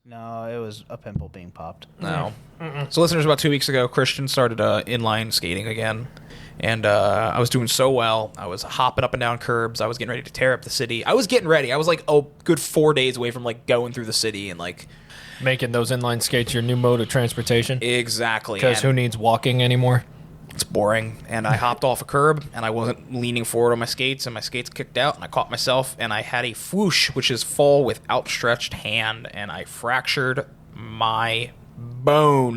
No, it was a pimple being popped. No. So listeners, about 2 weeks ago, Christian started inline skating again. And I was doing so well. I was hopping up and down curbs. I was getting ready to tear up the city. I was getting ready. I was like, good 4 days away from like going through the city and like making those inline skates your new mode of transportation. Exactly. Because who needs walking anymore? It's boring. And I hopped off a curb and I wasn't leaning forward on my skates and my skates kicked out and I caught myself and I had a whoosh, which is fall with outstretched hand, and I fractured my bone.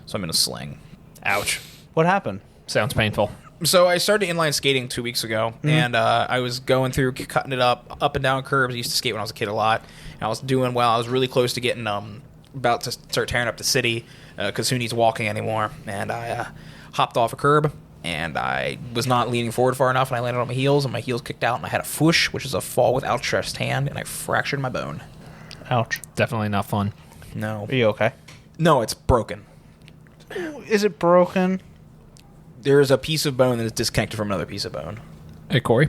So I'm in a sling. Ouch. What happened? Sounds painful. So I started inline skating 2 weeks ago, and I was going through, cutting it up and down curbs. I used to skate when I was a kid a lot, and I was doing well. I was really close to getting about to start tearing up the city because who needs walking anymore? And I hopped off a curb, and I was not leaning forward far enough, and I landed on my heels, and my heels kicked out, and I had a whoosh, which is a fall with outstretched hand, and I fractured my bone. Ouch. Definitely not fun. No. Are you okay? No, it's broken. Is it broken? There's a piece of bone that is disconnected from another piece of bone. Hey, Corey.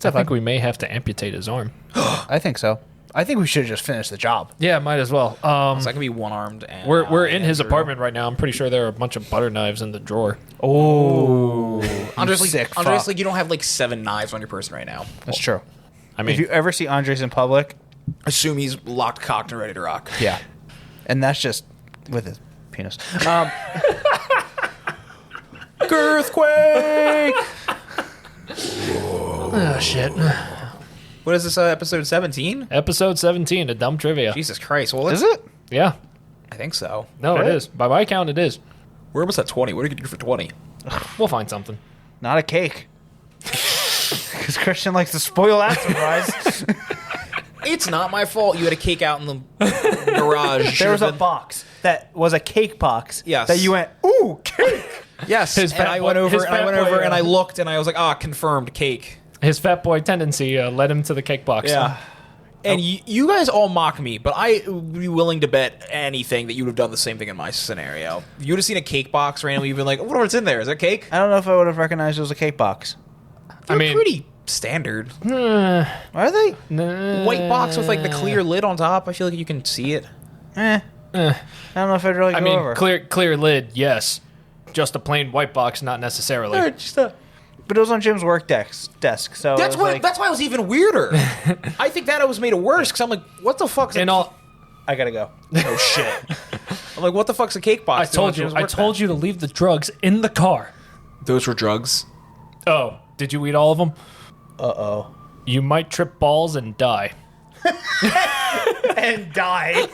I think we may have to amputate his arm. I think so. I think we should have just finished the job. Yeah, might as well. So I can be one-armed. And we're in his apartment right now. I'm pretty sure there are a bunch of butter knives in the drawer. Oh. Andres, sick Andres, fuck. you don't have 7 knives on your person right now. That's true. I mean, If you ever see Andres in public, Assume he's locked, cocked, and ready to rock. yeah. And that's just with his penis. Girthquake! oh, shit. What is this, episode 17? Episode 17 of Dumb Trivia. Jesus Christ. Well, Is it? Yeah. I think so. No, it Okay. is. By my count, it is. We're almost at 20. What are you going to do for 20? We'll find something. Not a cake. Because Christian likes to spoil that surprise. It's not my fault you had a cake out in the garage. There was a Should've been- box that was a cake box. Yes. That you went, ooh, cake. Yes. His and fat I boy- went over, his and I fat went boy, over, and I uh, looked, and I was like, confirmed cake. His fat boy tendency led him to the cake box. And you guys all mock me, but I would be willing to bet anything that you would have done the same thing in my scenario. If you would have seen a cake box randomly, you'd been like, what's in there? Is that cake? I don't know if I would have recognized it was a cake box. They're mean- pretty standard. Are they? White box with the clear lid on top. I feel like you can see it. I don't know if I'd really go I mean, over. clear lid, yes. Just a plain white box, not necessarily. But it was on Jim's work desk, so That's it was why. That's why it was even weirder. I think that it was made it worse because I'm like, what the fuck's And all, I gotta go. Oh shit! I'm like, what the fuck's a cake box? I told you to leave the drugs in the car. those were drugs. Oh, did you eat all of them? Uh-oh. You might trip balls and die. And die.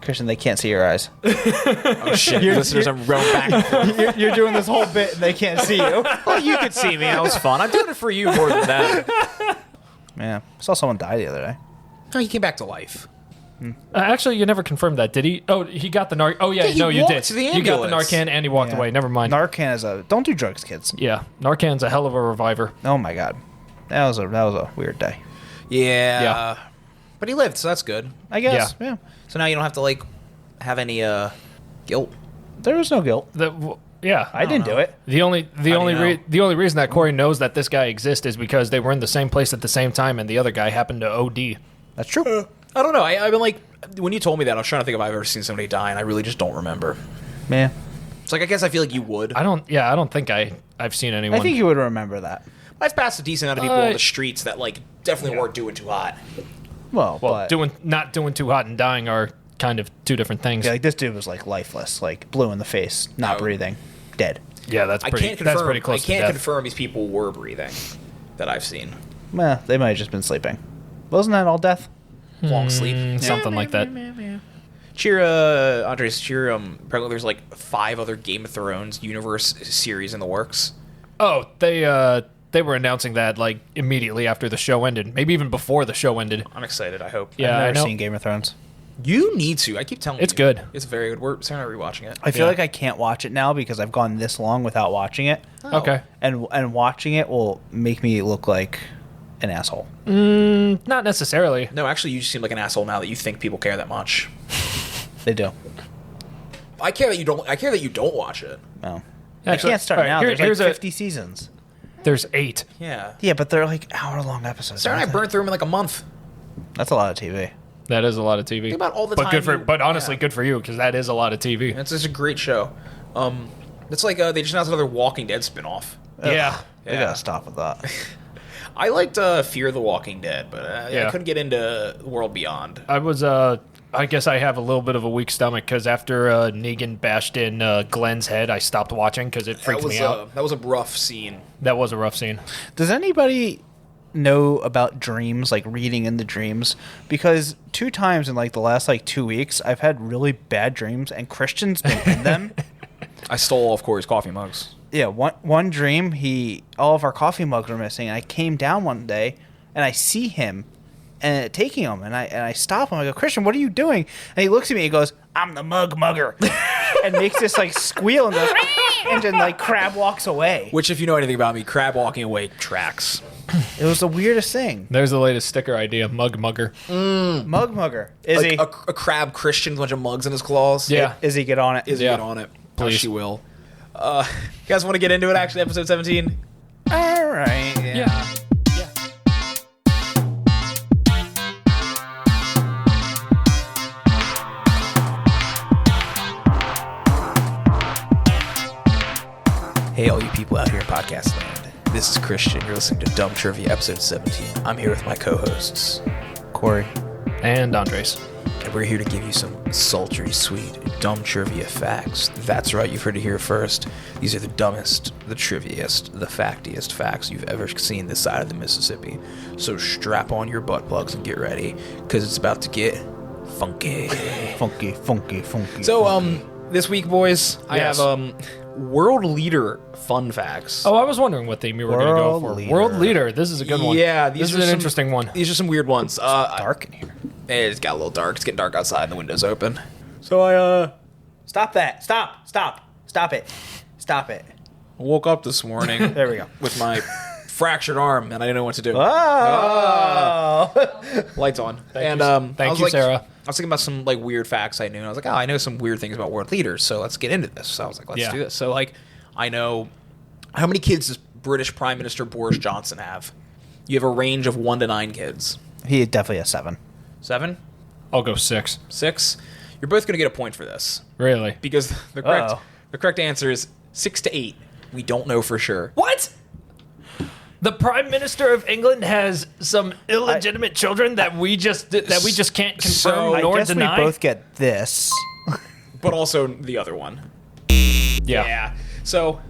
Christian, they can't see your eyes. Oh shit! Listeners, I'm rolling back and forth. You're doing this whole bit and they can't see you. Well, you could see me. That was fun. I'm doing it for you more than that. Yeah. I saw someone die the other day. Oh, he came back to life. Actually, you never confirmed that, did he? Oh, he got the Narcan. Oh, yeah, Yeah, he no, you walked did. to the You got the ambulance. Narcan and he walked Yeah. away. Never mind. Narcan is a... Don't do drugs, kids. Yeah, Narcan's a hell of a reviver. Oh, my God. That was a weird day. Yeah. Yeah. But he lived, so that's good. I guess. Yeah. So now you don't have to have any guilt. There was no guilt. Yeah, I didn't do it. The only know? reason that Corey knows that this guy exists is because they were in the same place at the same time, and the other guy happened to OD. That's true. I don't know. I've been when you told me that, I was trying to think if I've ever seen somebody die, and I really just don't remember. Man. It's I guess I feel like you would. I don't think I've seen anyone. I think you would remember that. I've passed a decent amount of people on the streets that definitely weren't doing too hot. Well, but... not doing too hot and dying are kind of two different things. Yeah, this dude was lifeless, blue in the face, not No. breathing, dead. Yeah, that's I pretty. can't confirm. That's pretty close I can't to death. confirm these people were breathing that I've seen. Well, they might have just been sleeping. Wasn't that all death? Long sleep. Something like that. Cheer, Andres, cheer, apparently there's 5 other Game of Thrones universe series in the works. Oh, they were announcing that immediately after the show ended, maybe even before the show ended. I'm excited, I hope. Yeah, I've I never know. seen Game of Thrones. You need to. I keep telling It's you. good. It's very good. We're starting to rewatching it. I feel like I can't watch it now because I've gone this long without watching it. Oh. Okay. And watching it will make me look like an asshole. Not necessarily. No, actually, you just seem like an asshole now that you think people care that much. They do. I care that you don't. I care that you don't watch it. No. Actually, I can't start all right, now. here's There's 50 a- seasons. There's 8. Yeah. Yeah, but they're hour-long episodes. Sarah and I aren't they? burned through them in a month. That's a lot of TV. That is a lot of TV. Think about all the but time. Good for, but honestly, good for you because that is a lot of TV. It's just a great show. It's like they just announced another Walking Dead spinoff. Yeah. They gotta stop with that. I liked Fear the Walking Dead, but I couldn't get into World Beyond. I was I guess I have a little bit of a weak stomach because after Negan bashed in Glenn's head, I stopped watching because it freaked me out. That was a rough scene. That was a rough scene. Does anybody know about dreams, like reading in the dreams? Because 2 times in like the last like 2 weeks, I've had really bad dreams, and Christian's been in them. I stole all of Corey's coffee mugs. Yeah, one dream, all of our coffee mugs were missing, and I came down one day and I see him and taking them, and I stop him. I go, Christian, what are you doing? And he looks at me and goes, I'm the mugger, and makes this like squeal and goes, and then like crab walks away. Which, if you know anything about me, crab walking away tracks. It was the weirdest thing. There's the latest sticker idea, mugger. Mugger. Is Like he? a crab Christian, with a bunch of mugs in his claws. Yeah. Is he get on it? Is he Yeah. get on it? Please. She will. You guys want to get into it, actually, episode 17? All right. Yeah. Hey, all you people out here in podcast land. This is Christian. You're listening to Dumb Trivia, episode 17. I'm here with my co-hosts, Corey. And Andres. and we're here to give you some sultry, sweet, dumb trivia facts. That's right, you've heard it here first. These are the dumbest, the triviest, the factiest facts you've ever seen this side of the Mississippi. So strap on your butt plugs and get ready, because it's about to get funky. Funky. So, this week, boys, I Yes. have world leader fun facts. Oh, I was wondering what theme you were going to go World for. leader. World leader. This is a good one. Yeah, this these is are an some- interesting one. These are some weird ones. Dark in here. It's got a little dark. It's getting dark outside and the window's open. So I Stop that. Stop it. woke up this morning There we go. with my fractured arm and I didn't know what to do. Oh. Lights on. Thank I was you, Sarah. I was thinking about some like weird facts I knew. And I was like, oh, I know some weird things about world leaders, so let's get into this. So I was like, let's Yeah. do this. So like, I know how many kids does British Prime Minister Boris Johnson have? You have a range of 1 to 9 kids. He definitely has 7. 7? I'll go 6. 6? You're both going to get a point for this Really? because the correct answer is 6 to 8. We don't know for sure. What? The Prime Minister of England has some illegitimate children that we just can't confirm So- I nor guess deny. we both get this. But also the other one. Yeah. So,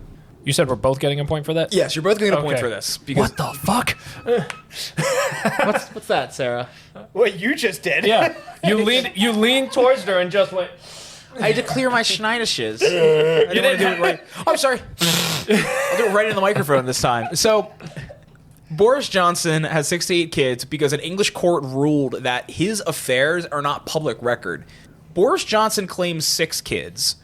You said we're both getting a point for that? yes, you're both going to get a point Okay. for this. Because What the fuck? what's that, Sarah? What you just did. Yeah. You leaned towards her and just went. I had to clear my schneidisches. I didn't want to do it right. Oh, I'm sorry. I'll do it right in the microphone this time. So, Boris Johnson has 68 kids because an English court ruled that his affairs are not public record. Boris Johnson claims 6 kids.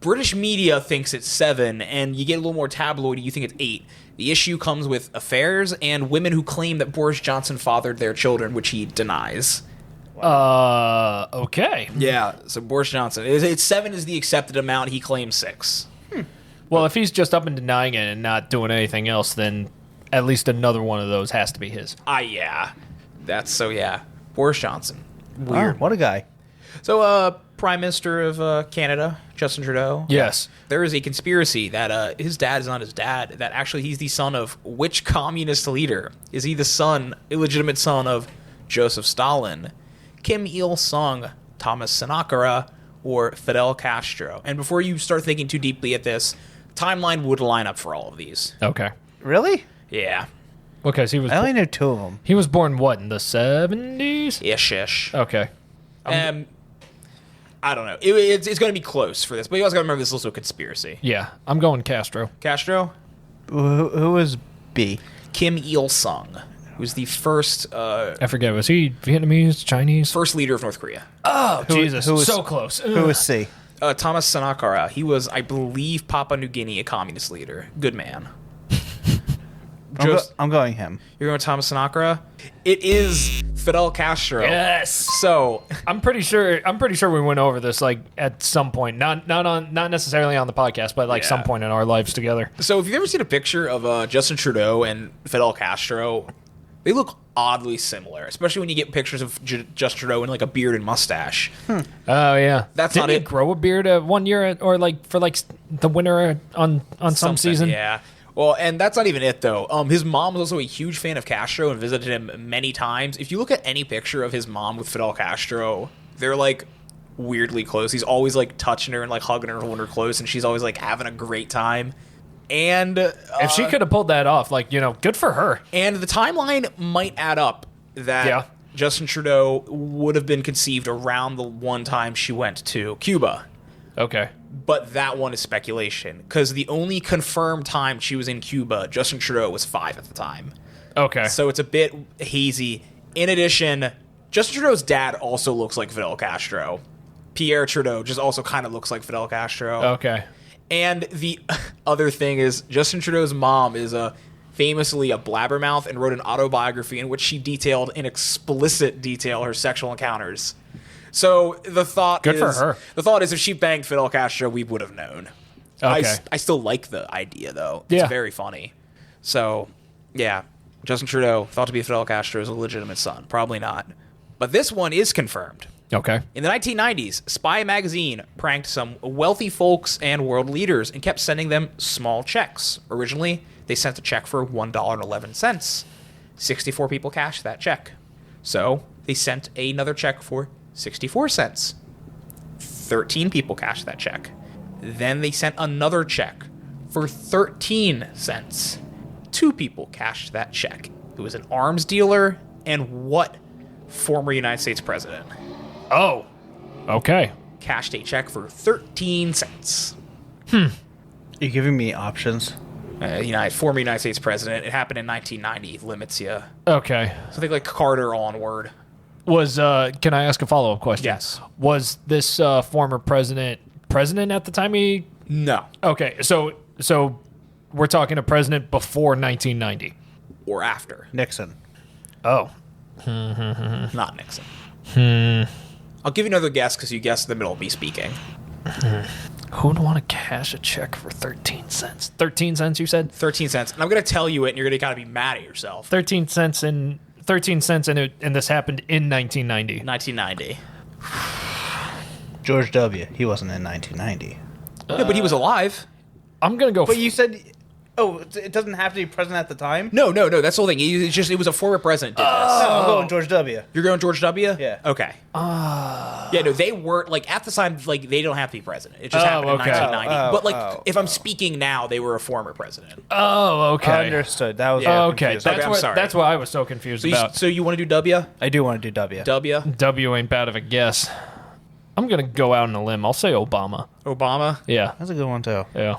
British media thinks it's 7, and you get a little more tabloidy, you think it's 8. The issue comes with affairs and women who claim that Boris Johnson fathered their children, which he denies. Okay. Yeah, so Boris Johnson. It's 7 is the accepted amount. He claims 6. Well, if he's just up and denying it and not doing anything else, then at least another one of those has to be his. Yeah. Yeah. Boris Johnson. Weird. What a guy. So, Prime Minister of Canada, Justin Trudeau. Yes. There is a conspiracy that his dad is not his dad, that actually he's the son of which communist leader? Is he the illegitimate son of Joseph Stalin, Kim Il-sung, Thomas Sankara, or Fidel Castro? And before you start thinking too deeply at this, timeline would line up for all of these. Okay. Really? Yeah. Okay, so I only know 2 of them. he was born what, in the 70s? Ish. Okay. I don't know. It's going to be close for this, but you also got to remember this is also a conspiracy. Yeah, I'm going Castro. Castro? Who was B? Kim Il-sung, who's the first I forget, was he Vietnamese, Chinese? first leader of North Korea. Oh, Jesus, who was- so close. Who was C? Thomas Sankara. He was, I believe, Papua New Guinea, a communist leader. Good man. I'm going him. You're going with Thomas Sankara? It is Fidel Castro. Yes. So, I'm pretty sure we went over this like at some point, not necessarily on the podcast, but like Yeah. some point in our lives together. if you've ever seen a picture of Justin Trudeau and Fidel Castro, They look oddly similar, especially when you get pictures of Justin Trudeau in like a beard and mustache. Oh yeah, That's Didn't not he it. grow a beard 1 year or like for like the winter on some Something, season? Yeah. Well, and that's not even it, though. His mom was also a huge fan of Castro and visited him many times. If you look at any picture of his mom with Fidel Castro, they're, like, weirdly close. He's always, like, touching her and, like, hugging her and holding her close, and she's always, like, having a great time. And If she could have pulled that off, like, good for her. And the timeline might add up that Yeah. Justin Trudeau would have been conceived around the one time she went to Cuba. Okay. But that one is speculation, because the only confirmed time she was in Cuba, Justin Trudeau was 5 at the time. Okay. So it's a bit hazy. In addition, Justin Trudeau's dad also looks like Fidel Castro. Pierre Trudeau just also kind of looks like Fidel Castro. Okay. And the other thing is, Justin Trudeau's mom is famously a blabbermouth and wrote an autobiography in which she detailed in explicit detail her sexual encounters. So the thought Good is, for her. The thought is, if she banged Fidel Castro, we would have known. Okay. I still like the idea, though. It's Yeah. very funny. So, yeah, Justin Trudeau, thought to be Fidel Castro's a legitimate son. Probably not. But this one is confirmed. Okay. In the 1990s, Spy magazine pranked some wealthy folks and world leaders and kept sending them small checks. Originally, they sent a check for $1.11. 64 people cashed that check. So, they sent another check for 64 cents. 13 people cashed that check. Then they sent another check for 13 cents. 2 people cashed that check. It was an arms dealer and what former United States president Oh. Okay. cashed a check for 13 cents. You're giving me options. Former United States president. It happened in 1990. Limits you. Okay. Something like Carter onward. Can I ask a follow-up question? Yes. Was this former president at the time he... No. Okay, so we're talking a president before 1990. Or after. Nixon. Oh. Not Nixon. I'll give you another guess because you guessed in the middle of me speaking. Who would want to cash a check for 13 cents? 13 cents, you said? 13 cents. And I'm going to tell you it, and you're going to kind of be mad at yourself. 13 cents and this happened in 1990. 1990. George W. He wasn't in 1990. No, but he was alive. I'm going to go... But you said... Oh, it doesn't have to be president at the time? No. That's the whole thing. It was a former president did this. No, I'm going George W. You're going George W? Yeah. Okay. Yeah, no, they weren't, like, at the time, like, they don't have to be president. It just happened in okay. 1990. But, like, if I'm speaking now, they were a former president. Oh, okay. Understood. That was Yeah. Okay, confusing. I'm sorry. that's what I was so confused about. So you want to do W? I do want to do W. W? W ain't bad of a guess. I'm going to go out on a limb. I'll say Obama. Obama? Yeah. That's a good one, too. Yeah.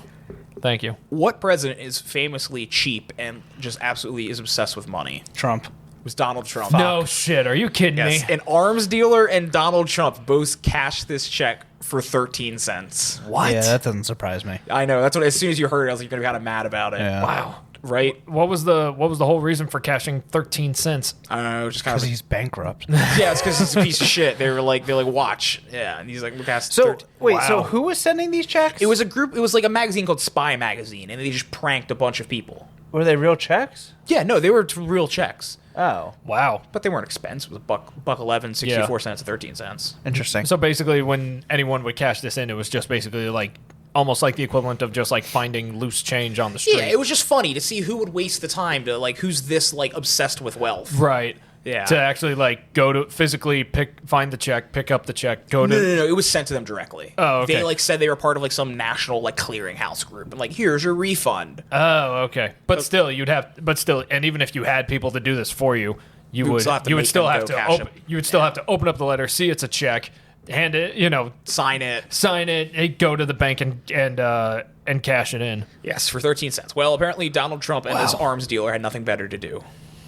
Thank you. What president is famously cheap and just absolutely is obsessed with money? Trump. It was Donald Trump. No shit. Are you kidding Yes, me? an arms dealer and Donald Trump both cashed this check for 13 cents. What? Yeah, that doesn't surprise me. I know. That's what. As soon as you heard it, I was like, you're gonna be kind of mad about it. Yeah. Wow. Right? What was the whole reason for cashing 13 cents? I don't know. Just kind Because of. he's bankrupt. Yeah, it's because he's a piece of shit. They're like, watch. Yeah, and he's like, we're cast. So, wait, Wow. so who was sending these checks? It was a group. It was like a magazine called Spy Magazine, and they just pranked a bunch of people. Were they real checks? Yeah, no, they were real checks, Oh, Wow. but they weren't expensive. It was $1.11, 64 cents, and 13 cents. interesting. So basically, when anyone would cash this in, it was just basically like almost like the equivalent of just like finding loose change on the street. Yeah, it was just funny to see who would waste the time to like who's this like obsessed with wealth. Right. Yeah. To actually like go to physically find the check, pick up the check, go to. No. It was sent to them directly. Oh, okay. They like said they were part of like some national like clearinghouse group, and like here's your refund. Oh, okay. But still, and even if you had people to do this for you, you would still have to you would make still them have go to cash open, it. you would still have to open up the letter, see it's a check, hand it, Sign it. sign it, go to the bank and cash it in. Yes, for 13 cents. Well, apparently Donald Trump and his arms dealer had nothing better to do.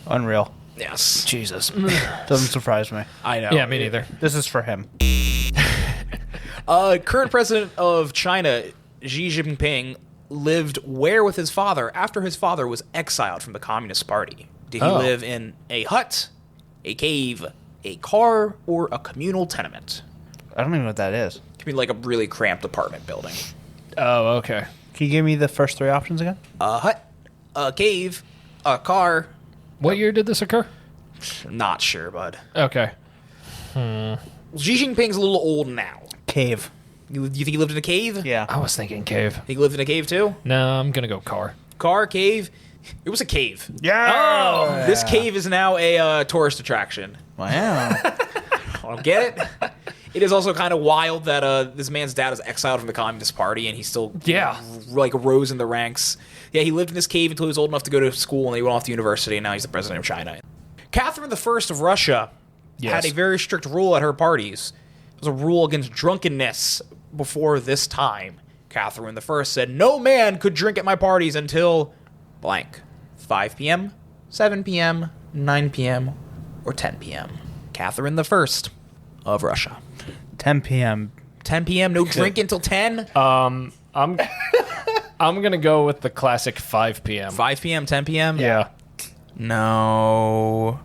Unreal. Yes, Jesus. Doesn't surprise me. I know. Yeah, me neither. This is for him. Current president of China, Xi Jinping, lived where with his father after his father was exiled from the Communist Party? Did he Oh. live in a hut, a cave, a car, or a communal tenement? I don't even know what that is. It could be like a really cramped apartment building. Oh, okay. Can you give me the first three options again? A hut, a cave, a car, What year did this occur? Not sure, bud. Okay. Xi Jinping's a little old now. Cave. You think he lived in a cave? Yeah. I was thinking cave. Think he lived in a cave too? No, I'm gonna go car. Car, cave? It was a cave. Yeah. This cave is now a tourist attraction. Wow. I don't get it. It is also kind of wild that this man's dad was exiled from the Communist Party and he still like rose in the ranks. Yeah, he lived in this cave until he was old enough to go to school and he went off to university and now he's the president of China. Catherine I of Russia had a very strict rule at her parties. It was a rule against drunkenness before this time. Catherine I said no man could drink at my parties until blank. 5 p.m., 7 p.m., 9 p.m., or 10 p.m. Catherine I of Russia. 10 p.m. 10 p.m. No drink until 10. I'm gonna go with the classic 5 p.m. 5 p.m. 10 p.m. Yeah. No.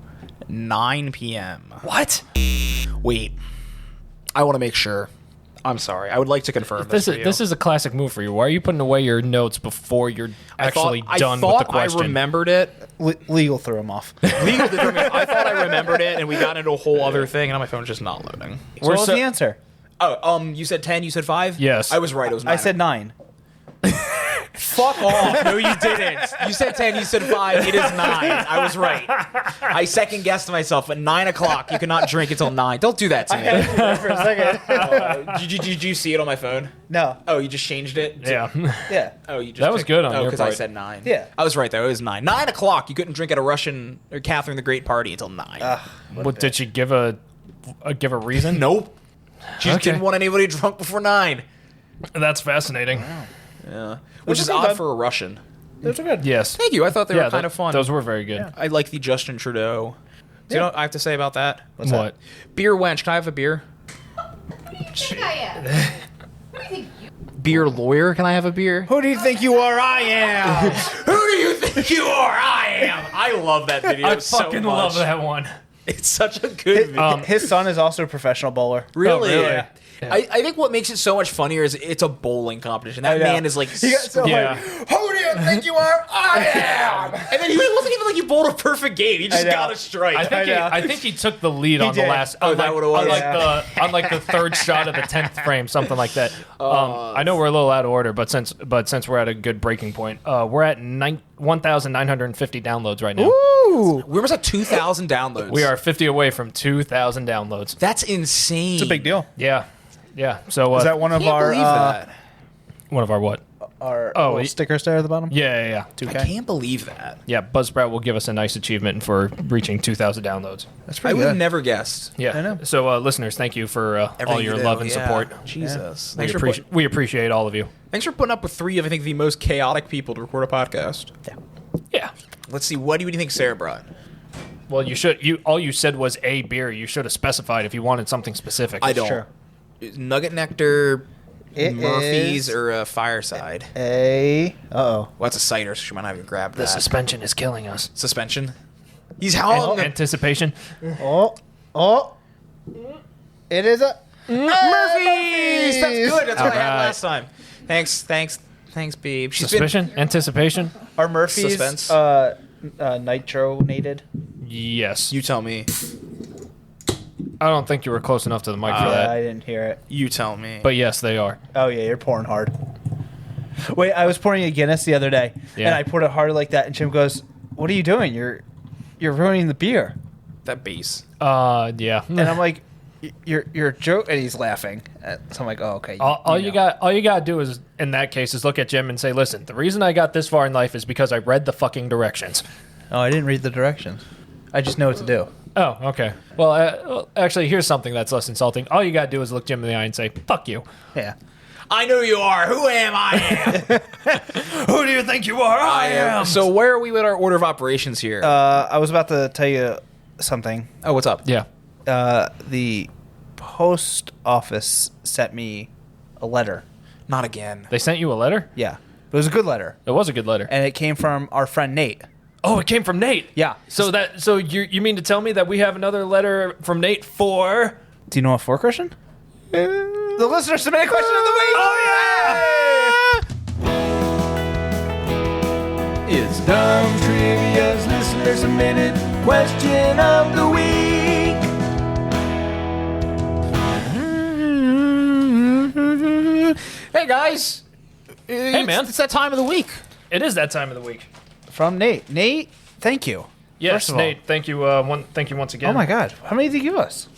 9 p.m. What? Wait. I want to make sure. I'm sorry. I would like to confirm this. This is a classic move for you. Why are you putting away your notes before you're actually done with the question? I remembered it. Legal threw him off. Legal did me. I thought I remembered it, and we got into a whole other thing, and now my phone's just not loading. What was the answer? Oh, you said 10. You said 5. Yes, I was right. It was 9. I said 9. Fuck off. No, you didn't. You said 10, you said 5. It is 9. I was right. I second guessed myself. At 9 o'clock, you cannot drink until 9. Don't do that to me. For a second. Did you see it on my phone? No. Oh, you just changed it? Yeah. Yeah. Oh, you just That was good on your because I part. said 9. Yeah. I was right, though. It was 9. 9 o'clock, you couldn't drink at a Russian or Catherine the Great party until 9. What did she give a reason? Nope. She just Okay. didn't want anybody drunk before 9. That's fascinating. Yeah. Which is Those are odd good. for a Russian. Those are good. Yes. Thank you. I thought they were kind of fun. Those were very good. I like the Justin Trudeau. Do you know what I have to say about that? What's What? Beer wench. Can I have a beer? Who do you think I am? Who do you think you Beer lawyer. Can I have a beer? Who do you think you are? I am. Who do you think you are? I am. I love that video I so fucking much. love that one. It's such a good video. His son is also a professional bowler. Really? really? Yeah. I think what makes it so much funnier is it's a bowling competition. That I know. man is like, He got so Yeah. hard. Who do you think you are? I am. and then he wasn't even like he bowled a perfect game. He just I know. got a strike. I think he took the lead on the did. last. Oh, that what it was? On like the third shot of the 10th frame, something like that. I know we're a little out of order, but since we're at a good breaking point, we're at 1,950 downloads right now. Ooh. We're almost at 2,000 downloads. We are 50 away from 2,000 downloads. That's insane. It's a big deal. Yeah, yeah. So Is that one of Can't our believe that. one of our what? our Oh, little he- stickers there at the bottom? Yeah, yeah, yeah. 2K. I can't believe that. Yeah, Buzzsprout will give us a nice achievement for reaching 2,000 downloads. That's I pretty would good. have never guessed. Yeah. I know. So, listeners, thank you for all Everything your you do, love and yeah. support. Jesus. We, Thanks we appreciate all of you. Thanks for putting up with 3 of, I think, the most chaotic people to record a podcast. Yeah. Let's see. What do you think Sarah brought? Well, all you said was a beer. You should have specified if you wanted something specific. I don't. Sure. Nugget Nectar, It Murphy's, is or a Fireside? Uh-oh. Well, that's a cider, so she might not even grab The that. suspension is killing us. Suspension? He's hung! Anticipation. Oh. It is a... Murphy's! That's good. That's what I had Alright. last time. Thanks, babe. She's Suspicion. Anticipation. Are Murphy's Suspense. nitronated? Yes. You tell me. I don't think you were close enough to the mic for Yeah, that. I didn't hear it. You tell me. But yes, they are. Oh, yeah, you're pouring hard. Wait, I was pouring a Guinness the other day, Yeah. and I poured it hard like that, and Jim goes, "What are you doing? You're ruining the beer." That bass. Yeah. And I'm like, "You're a joke," and he's laughing. So I'm like, "Oh, okay." All you know. got to do is, in that case, is look at Jim and say, "Listen, the reason I got this far in life is because I read the fucking directions." Oh, I didn't read the directions. I just know what to do. Oh, okay. Well, actually, here's something that's less insulting. All you got to do is look Jim in the eye and say, "Fuck you." Yeah. I know you are. Who am I? Who do you think you are? I am. So where are we with our order of operations here? I was about to tell you something. Oh, what's up? Yeah. The post office sent me a letter. Not again. They sent you a letter? Yeah. It was a good letter. It was a good letter. And it came from our friend Nate. Oh, it came from Nate. Yeah. So you mean to tell me that we have another letter from Nate for? Do you know what for, Christian? The listener submitted question of the week. Oh yeah! It's Dumb Trivia's listener listener submitted question of the week. Hey guys. Hey, man. It's that time of the week. It is that time of the week. From Nate. Nate, thank you. Yes, First of all. Nate. Thank you. Thank you once again. Oh my God. How many did you give us?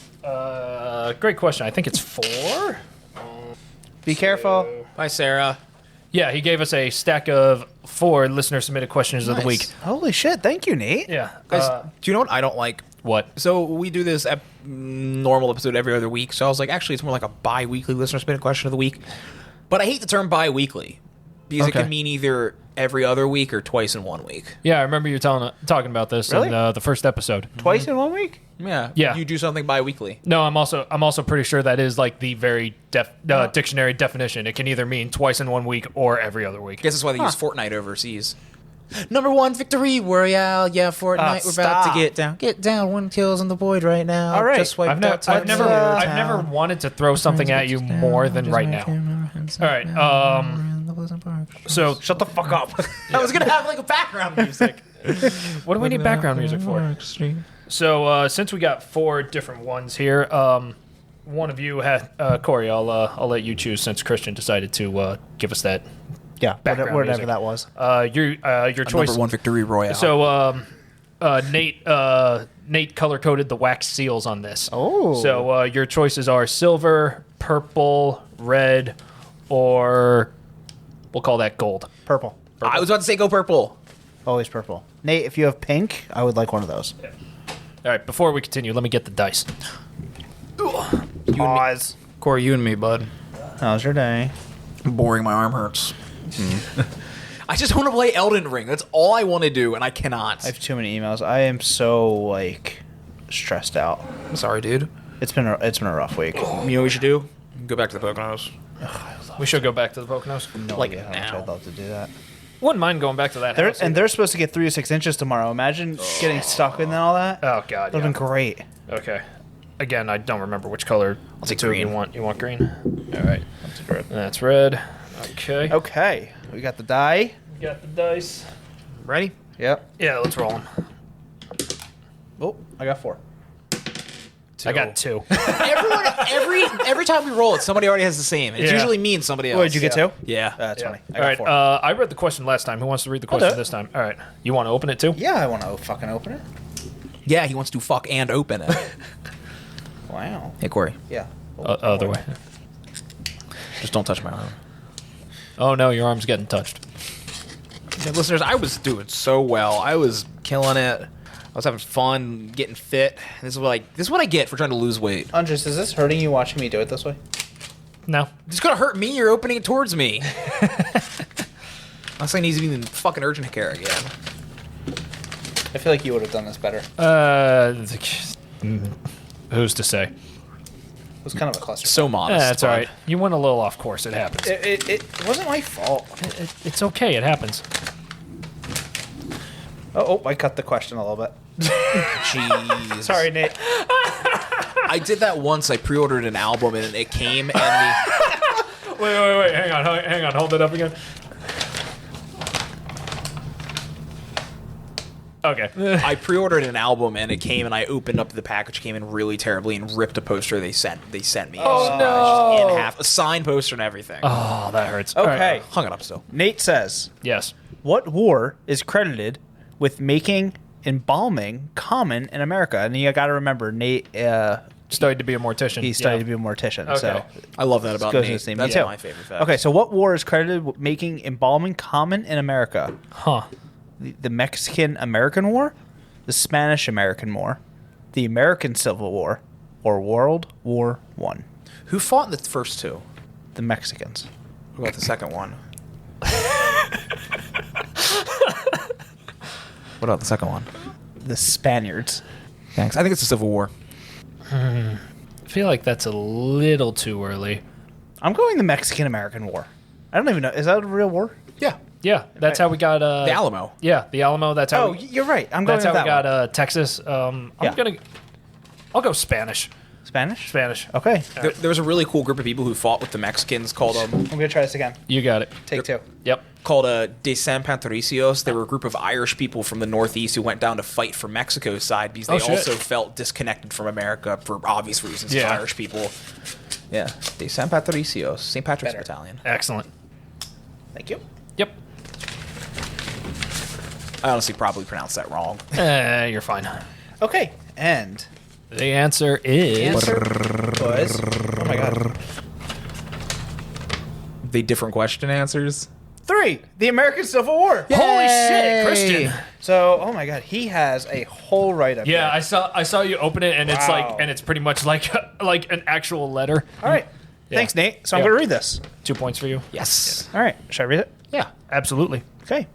Great question. I think it's 4. Be careful. Bye, Sarah. Yeah, he gave us a stack of 4 listener submitted questions of the week. Holy shit. Thank you, Nate. Yeah. Guys, do you know what I don't like? What? So we do this normal episode every other week. So I was like, actually, it's more like a bi-weekly listener submitted question of the week. But I hate the term bi-weekly because it Okay. can mean either every other week or twice in 1 week. Yeah, I remember you talking about this Really? in the first episode. Twice in 1 week? Yeah. Yeah. You do something bi-weekly. No, I'm also pretty sure that is like the very dictionary definition. It can either mean twice in 1 week or every other week. I guess that's why they use Fortnite overseas. Number 1 victory royale. Yeah, Fortnite. We're about stop. to get down. Get down. 1 kills on the void right now. All right. Just wiped I've out never Titan's I've never wanted to throw something at you more than right now. All right. So Shut the fuck up. I was gonna have like a background music. what do we need background music for? So since we got 4 different ones here, one of you had Corey. I'll let you choose since Christian decided to give us that. Yeah, Background whatever music. that was. Your choice. Number 1 victory royale. So Nate color coded the wax seals on this. Oh. So your choices are silver, purple, red, or we'll call that gold. Purple. I was about to say go purple. Always purple. Nate, if you have pink, I would like one of those. All right. Before we continue, let me get the dice. Pause. Corey, you and me, bud. How's your day? Boring. My arm hurts. I just want to play Elden Ring. That's all I want to do, and I cannot. I have too many emails. I am so stressed out. I'm sorry, dude. It's been a rough week. You know what we should do? Go back to the Poconos. We should go back to the Poconos. No Like idea how much now. I'd love to do that. Wouldn't mind going back to that house. They're supposed to get 3 to 6 inches tomorrow. Imagine getting stuck in all that. Oh God. That would have been great. Okay. Again, I don't remember which color. I'll take two green. You want green? All right. That's red. Okay. Okay, we got the die. Got the dice. Ready? Yep. Yeah, let's roll them. Oh, I got 4. I got 2. Every time we roll it, somebody already has the same. It Yeah. usually means somebody else. What did you get 2? Yeah. That's funny. I All got right. 4. I read the question last time. Who wants to read the do question it. this time? All right. You want to open it too? Yeah, I want to fucking open it. Yeah, he wants to fuck and open it. Wow. Hey, Corey. Yeah. Other way. Just don't touch my arm. Oh no, your arm's getting touched. Yeah, listeners, I was doing so well. I was killing it. I was having fun, getting fit. This is what I get for trying to lose weight. Andres, is this hurting you watching me do it this way? No. It's gonna hurt me. You're opening it towards me. Unless I need to be in fucking urgent care again. I feel like you would have done this better. Who's to say? It was kind of a cluster. So modest. That's all right. You went a little off course. It happens. It wasn't my fault. It's okay. It happens. Oh, I cut the question a little bit. Jeez. Sorry, Nate. I did that once. I pre-ordered an album and it came and the Wait. Hang on. Hold it up again. Okay. I pre-ordered an album and it came and I opened up the package, came in really terribly and ripped a poster they sent me. Oh, Just in half, a signed poster and everything. Oh, that hurts. Okay. All right. Hung it up still. Nate says, Yes. what war is credited with making embalming common in America? And you got to remember, Nate, Studied to be a mortician. he studied to be a mortician. Okay. So I love that about goes in Nate. his name. That's Me too. my favorite fact. Okay, so what war is credited with making embalming common in America? Huh. The Mexican-American War, the Spanish-American War, the American Civil War, or World War I? Who fought in the first two? The Mexicans. What about the second one? What about the second one? The Spaniards. Thanks. I think it's the Civil War. I feel like that's a little too early. I'm going the Mexican-American War. I don't even know. Is that a real war? Yeah. Yeah, that's how we got The Alamo. Yeah, the Alamo. That's how. Oh, you're right. I'm going That's with how we that got one. Texas. Yeah. I'll go Spanish. Spanish? Spanish. Okay. There was a really cool group of people who fought with the Mexicans called I'm going to try this again. You got it. Take 2. Yep. De San Patricios. They were a group of Irish people from the Northeast who went down to fight for Mexico's side because they also felt disconnected from America for obvious reasons. Yeah. Irish people. Yeah. De San Patricios. St. Patrick's Battalion. Excellent. Thank you. Yep. I honestly probably pronounced that wrong. You're fine. Okay. And The answer is... was... Oh, my God. The different question answers? 3. The American Civil War. Holy shit, Christian. So, oh, my God. He has a whole write-up Yeah, here. I saw you open it, and it's Wow. it's pretty much like an actual letter. All right. Yeah. Thanks, Nate. So I'm Yeah. going to read this. 2 points for you. Yes. All right. Should I read it? Yeah, absolutely. Okay.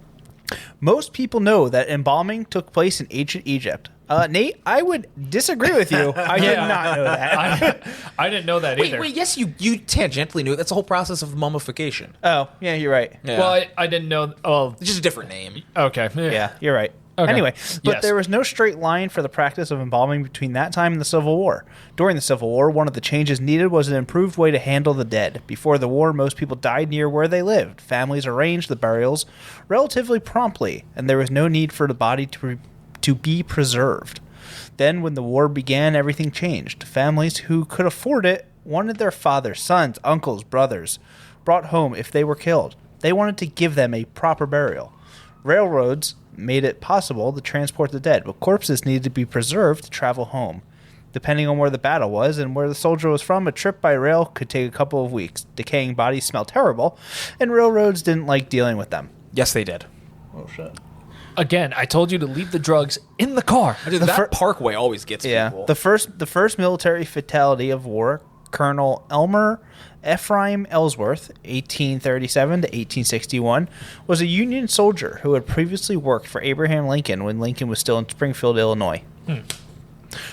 Most people know that embalming took place in ancient Egypt. Nate, I would disagree with you. I did not know that. I didn't know that either. Wait, yes, you tangentially knew it. That's the whole process of mummification. Oh, yeah, you're right. Yeah. Well, I didn't know. Oh, It's just a different name. okay. Yeah, you're right. Okay. Anyway, but Yes. there was no straight line for the practice of embalming between that time and the Civil War. During the Civil War, one of the changes needed was an improved way to handle the dead. Before the war, most people died near where they lived. Families arranged the burials relatively promptly, and there was no need for the body to be preserved. Then, when the war began, everything changed. Families who could afford it wanted their fathers, sons, uncles, brothers brought home if they were killed. They wanted to give them a proper burial. Railroads made it possible to transport the dead, but corpses needed to be preserved to travel home. Depending on where the battle was and where the soldier was from, a trip by rail could take a couple of weeks. Decaying bodies smelled terrible, and railroads didn't like dealing with them. Yes, they did. Oh, shit. Again, I told you to leave the drugs in the car. Dude, that parkway always gets people. The first military fatality of war, Colonel Elmer Ephraim Ellsworth, 1837 to 1861, was a Union soldier who had previously worked for Abraham Lincoln when Lincoln was still in Springfield, Illinois.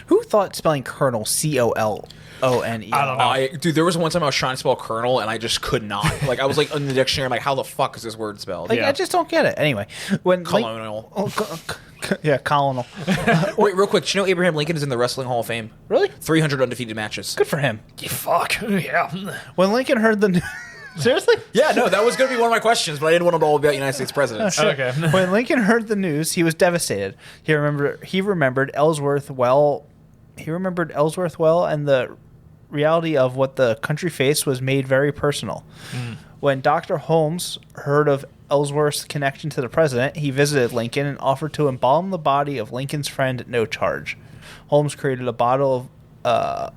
Who thought spelling Colonel Colone? I don't know. Dude, there was one time I was trying to spell colonel and I just could not. Like, I was like in the dictionary, I'm like, how the fuck is this word spelled? Like, Yeah. I just don't get it. Anyway, when Colonial. yeah, colonel. Wait, real quick, do you know Abraham Lincoln is in the Wrestling Hall of Fame? Really? 300 undefeated matches. Good for him. Fuck. Yeah. When Lincoln heard the seriously. Yeah, no, that was going to be one of my questions, but I didn't want to all about United States presidents. Okay. When Lincoln heard the news, he was devastated. He remembered Ellsworth well. He remembered Ellsworth well, and the reality of what the country faced was made very personal. When Dr. Holmes heard of Ellsworth's connection to the president, he visited Lincoln and offered to embalm the body of Lincoln's friend at no charge. Holmes created a bottle of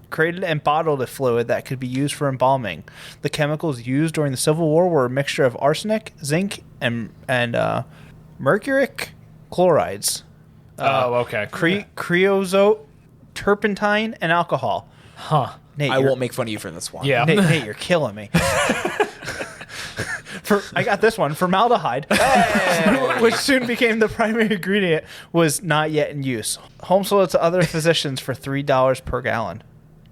created and bottled a fluid that could be used for embalming. The chemicals used during the Civil War were a mixture of arsenic, zinc, and mercuric chlorides. Okay. Creosote, turpentine, and alcohol. Huh. Nate, I won't make fun of you for this one. Yeah. Nate, you're killing me. I got this one. Formaldehyde, which soon became the primary ingredient, was not yet in use. Holmes sold it to other physicians for $3 per gallon.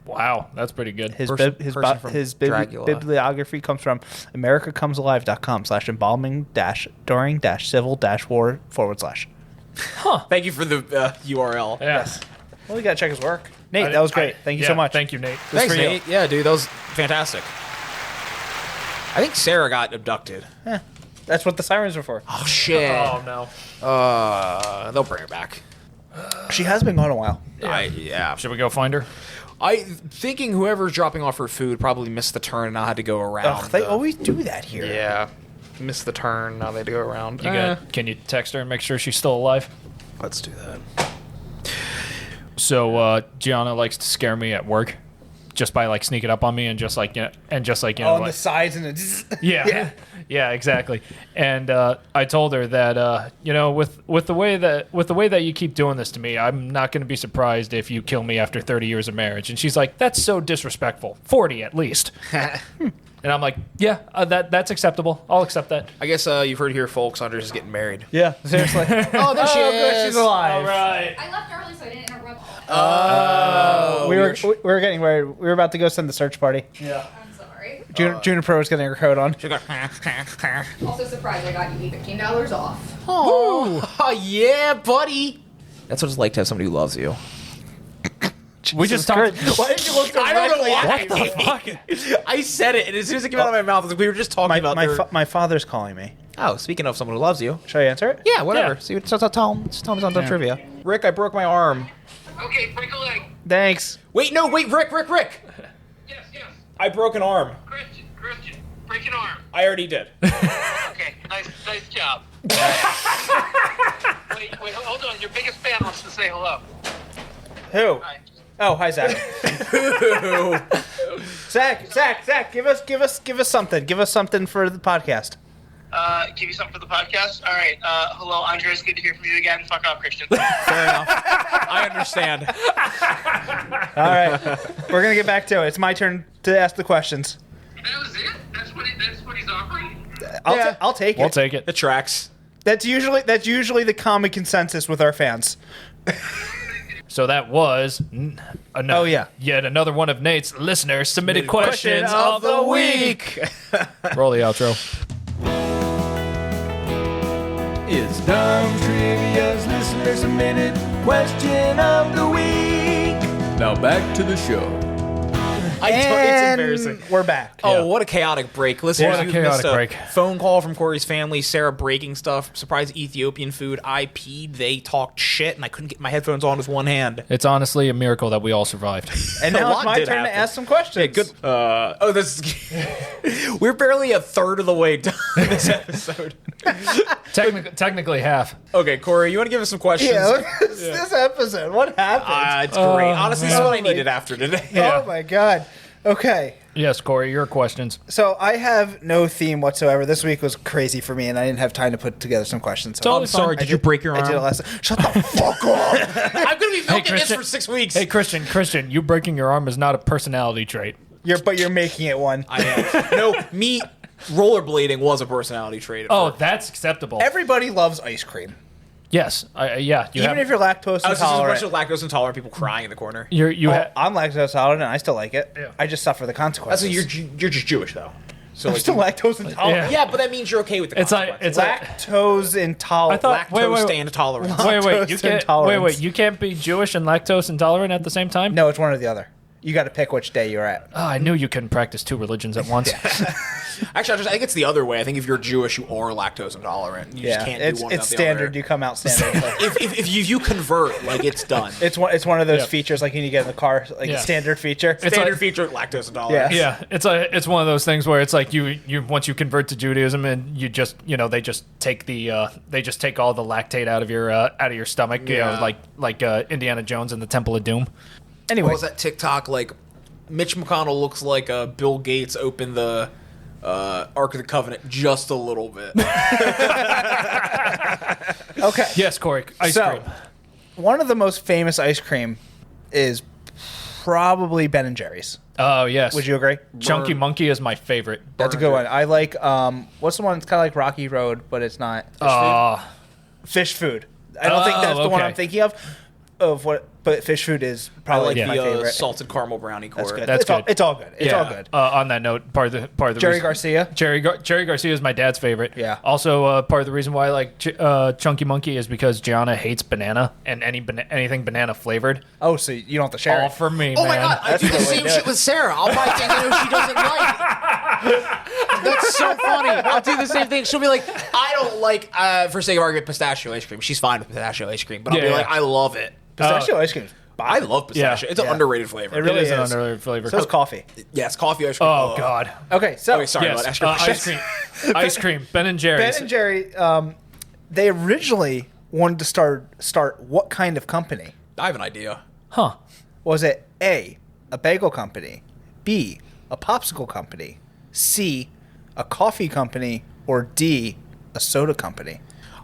Wow, that's pretty good. His person from Dracula. bibliography comes from americacomesalive.com/embalming-during-civil-war/. Thank you for the URL. Yes. Well, we gotta check his work. Nate, that was great. Thank you so much. Thank you, Nate. Thanks, for you. Nate. Yeah, dude, that was fantastic. I think Sarah got abducted. That's what the sirens were for. Oh, shit. Oh no. They'll bring her back. She has been gone a while. Yeah. Should we go find her? Thinking whoever's dropping off her food probably missed the turn and now had to go around. Ugh, they always do that here. Yeah. Missed the turn, now they had to go around. Can you text her and make sure she's still alive? Let's do that. So Gianna likes to scare me at work, just by like sneaking up on me and just like on like, the sides and the yeah, exactly. And I told her that with the way that you keep doing this to me, I'm not going to be surprised if you kill me after 30 years of marriage. And she's like, that's so disrespectful. 40 at least. And I'm like, yeah, that's acceptable. I'll accept that. I guess you've heard here, folks, Andres is getting married. Yeah, seriously. Oh, there she is. She's alive. All right. I left early so I didn't interrupt. We were getting ready. We were about to go send the search party. Yeah. I'm sorry. Juniper was getting her coat on. Also surprised I got you $15 off. Oh, yeah, buddy. That's what it's like to have somebody who loves you. We just talked. Why did you look I don't know directly why. at me? What the fuck? I said it, and as soon as it came out of my mouth, we were just talking about My father's calling me. Oh, speaking of someone who loves you. Should I answer it? Yeah, whatever. Yeah. See, tell him some dumb trivia. Rick, I broke my arm. Okay, break a leg. Thanks. Wait, Rick. Yes. I broke an arm. Christian, break an arm. I already did. Okay, nice job. wait, hold on. Your biggest fan wants to say hello. Who? Hi. Oh, hi, Zach. Zach, give us something. Give us something for the podcast. Give you something for the podcast? All right. Hello, Andres. Good to hear from you again. Fuck off, Christian. Fair enough. I understand. All right, we're gonna get back to it. It's my turn to ask the questions. That was it? That's what he's offering? I'll take it. We'll take it. The tracks. That's usually the common consensus with our fans. So that was Oh, yeah. yet another one of Nate's listener submitted questions Question of the week. Roll the outro. It's Dumb Trivia's listener submitted question of the week. Now back to the show. It's embarrassing. We're back. Oh, what a chaotic break. Listeners, What a you've chaotic missed a break. phone call from Corey's family, Sarah breaking stuff, surprise Ethiopian food, I peed, they talked shit, and I couldn't get my headphones on with one hand. It's honestly a miracle that we all survived. And A now lot it's my did turn to happen. ask some questions. Yeah, good. We're barely a third of the way done this episode. Technically half. Okay, Corey, you want to give us some questions? Yeah, look at this episode. What happened? It's great. Honestly, this is what I needed after today. Oh my god. Okay. Yes, Corey, your questions. So I have no theme whatsoever. This week was crazy for me, and I didn't have time to put together some questions. So Totally I'm sorry, fine. did you break your I arm? did it last. Shut the fuck up. I'm going to be milking this Christian. for 6 weeks. Hey, Christian, you breaking your arm is not a personality trait. But you're making it one. I am. No, me rollerblading was a personality trait. at Oh, first. that's acceptable. Everybody loves ice cream, Yes, yeah. You even if you're lactose I was just a bunch intolerant. of lactose intolerant people crying in the corner. I'm lactose intolerant, and I still like it. Yeah. I just suffer the That's consequences. what you're just Jewish though. So I'm like, still lactose intolerant. yeah, but that means you're okay with the It's like consequences. Lactose intolerant. I thought- lactose wait. intolerance. wait, you lactose can't. intolerance. You can't be Jewish and lactose intolerant at the same time. No, it's one or the other. You got to pick which day you're at. Oh, I knew you couldn't practice two religions at once. Actually, I think it's the other way. I think if you're Jewish, you are lactose intolerant. You just can't it's do one it's without standard. the other. You come out standard. If you convert, like it's done. It's one of those Yeah. features like you need to get in the car, like Yeah. a standard feature. It's Standard like- feature, lactose intolerant. Yeah. Yeah, it's one of those things where it's like you once you convert to Judaism and you just they just take all the lactate out of your stomach, Yeah. like Indiana Jones and the Temple of Doom. Anyway, What was that TikTok like? Mitch McConnell looks like Bill Gates opened the Ark of the Covenant just a little bit. okay. Yes, Corey, ice So, cream. one of the most famous ice cream is probably Ben and Jerry's. Oh yes, Would you agree? Chunky Monkey is my favorite. That's a good one. I like what's the one? It's kind of like Rocky Road, but it's not. Fish food. I don't think that's the one okay. I'm thinking of what, but fish food is I probably like my the favorite. salted caramel brownie core. That's good. That's it's all, good. it's all good. It's all good. On that note, part of the Jerry reason- Garcia. Jerry Garcia is my dad's favorite. Yeah. Also, part of the reason why I like Chunky Monkey is because Gianna hates banana and anything banana flavored. Oh, so you don't have to share All it. for me, Oh man. my god, I That's do the the way same to do shit it. with Sarah. I'll buy things I know she doesn't like. That's so funny. I'll do the same thing. She'll be like, I don't like, for sake of argument, pistachio ice cream. She's fine with pistachio ice cream, but I'll Yeah, be like, yeah. I love it. Pistachio ice cream. I love pistachio. Yeah. It's an Yeah. underrated flavor. It really It is an is. underrated flavor. So is coffee. Yeah, it's coffee ice cream. Oh god. Okay, so Okay, sorry Yes. about extra Ice cream. Ice cream. Ben and Jerry's. Ben and Jerry, they originally wanted to start what kind of company? I have an idea. Huh. Was it A, a bagel company, B, a popsicle company, C, a coffee company, or D, a soda company?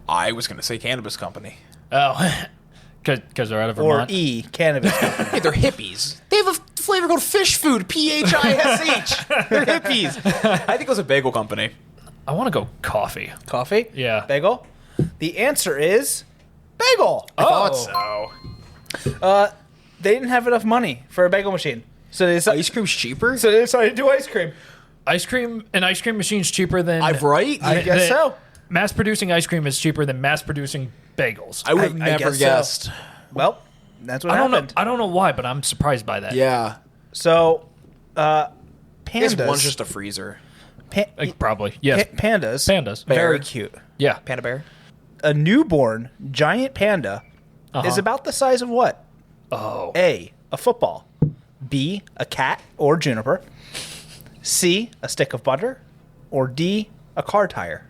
I was going to say cannabis company. Oh. Because they're out of Or Vermont. E, cannabis company? Hey, they're hippies. They have a flavor called fish food, PHISH. They're hippies. I think it was a bagel company. I want to go coffee. Coffee? Yeah. Bagel? The answer is bagel. I thought so. They didn't have enough money for a bagel machine. So they decided, Ice cream's cheaper? so they decided to do ice cream. An ice cream machine's cheaper than I'm right? I guess so. Mass producing ice cream is cheaper than mass producing bagels. I would have I never guess so. guessed. Well, That's what I don't happened. know. I don't know why, but I'm surprised by that. Yeah. So, I guess pandas. one's just a freezer. Like, probably. Yes. Pandas. Pandas. Very Bear. cute. Yeah. Panda bear. A newborn giant panda is about the size of what? Oh. A football. B, a cat or juniper. C, a stick of butter. Or D, a car tire.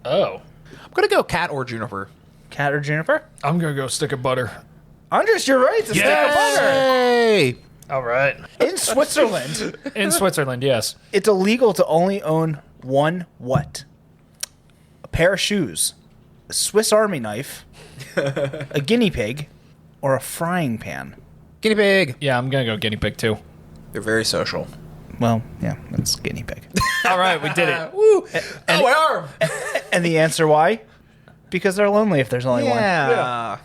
Oh. I'm gonna go cat or juniper. Cat or juniper? I'm gonna go stick of butter. Andres, you're right. It's a stick of butter. Hey. All right. In Switzerland, In Switzerland, yes. it's illegal to only own one what? A pair of shoes, a Swiss Army knife, a guinea pig, or a frying pan. Guinea pig. Yeah, I'm gonna go guinea pig too. They're very social. Well, yeah, it's guinea pig. All right, we did it. Woo! Oh, my arm. And the answer why? Because they're lonely if there's only one. Yeah.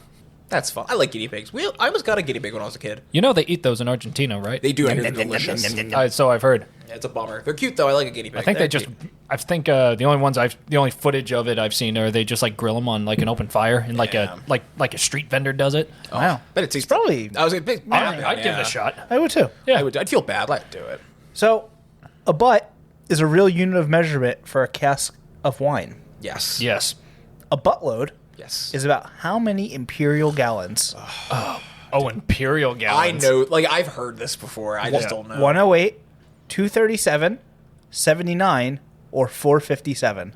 That's fun. I like guinea pigs. I almost got a guinea pig when I was a kid. You know they eat those in Argentina, right? They do. I hear they're delicious. So I've heard. Yeah, it's a bummer. They're cute though. I like a guinea pig. I think the only footage of it I've seen are they just like grill them on like an open fire and like Yeah. a street vendor does it. Wow. But it's probably. I was like, I'd give it a shot. I would too. Yeah. I'd feel bad. I'd do it. So, a butt is a real unit of measurement for a cask of wine. Yes. Yes. A buttload Yes. is about how many imperial gallons? Oh, imperial I gallons. know. Like I've heard this before. I just don't know. 108, 237, 79, or 457?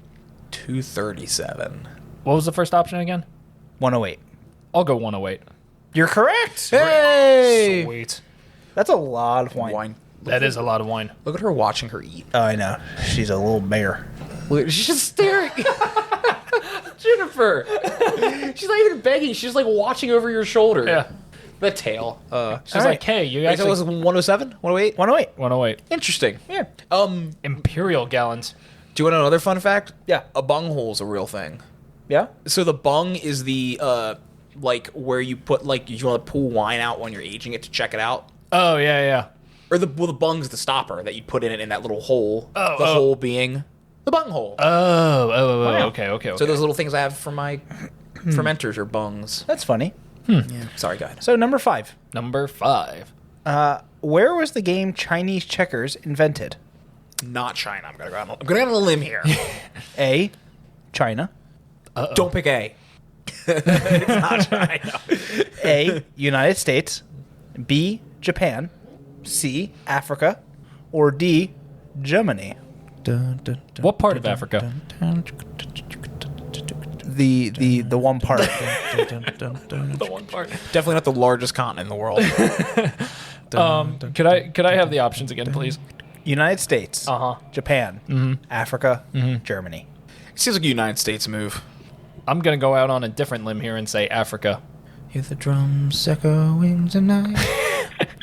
237. What was the first option again? 108. I'll go 108. You're correct. Hey. Sweet. That's a lot of wine. Wine. That is a lot of wine. Look at her watching her eat. Oh, I know. She's a little bear. Look, she's just staring. Jennifer. She's not even begging. She's just like watching over your shoulder. Yeah. The tail. She's like, hey, you Actually, actually... was 107? 108? 108. 108. Interesting. Yeah. Imperial gallons. Do you want to know another fun fact? Yeah. A bung hole is a real thing. Yeah? So the bung is the like where you put like you want to pull wine out when you're aging it to check it out. Oh, yeah, yeah. Or the bung's the stopper that you put in it in that little hole. Oh, the oh. hole being the bung hole. Okay. So those little things I have for my fermenters are bungs. That's funny. Yeah. Sorry, guy. So, number 5. Number 5. Where was the game Chinese checkers invented? Not China. I'm gonna go on a limb here. A, China. Don't pick A. It's not China. A, United States. B, Japan. C, Africa. Or D, Germany. What part of Africa? The one part. The one part. Definitely not the largest continent in the world. Could I have the options again, please? United States. Uh-huh. Japan. Africa. Germany. Seems like a United States move. I'm going to go out on a different limb here and say Africa. Hear the drums echoing tonight,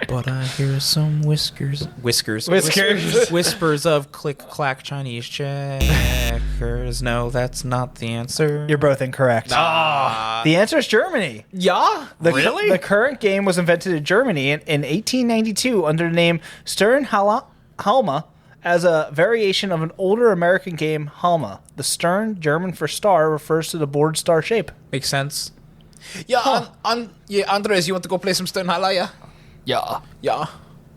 but I hear some whiskers. Whispers of click-clack Chinese checkers. No, that's not the answer. You're both incorrect. The answer is Germany. Yeah? Really? The current game was invented in Germany in 1892 under the name Stern-Halma as a variation of an older American game, Halma. The Stern, German for star, refers to the board star shape. Makes sense. Yeah, Andres, you want to go play some Sternhalle, yeah? Yeah. Yeah.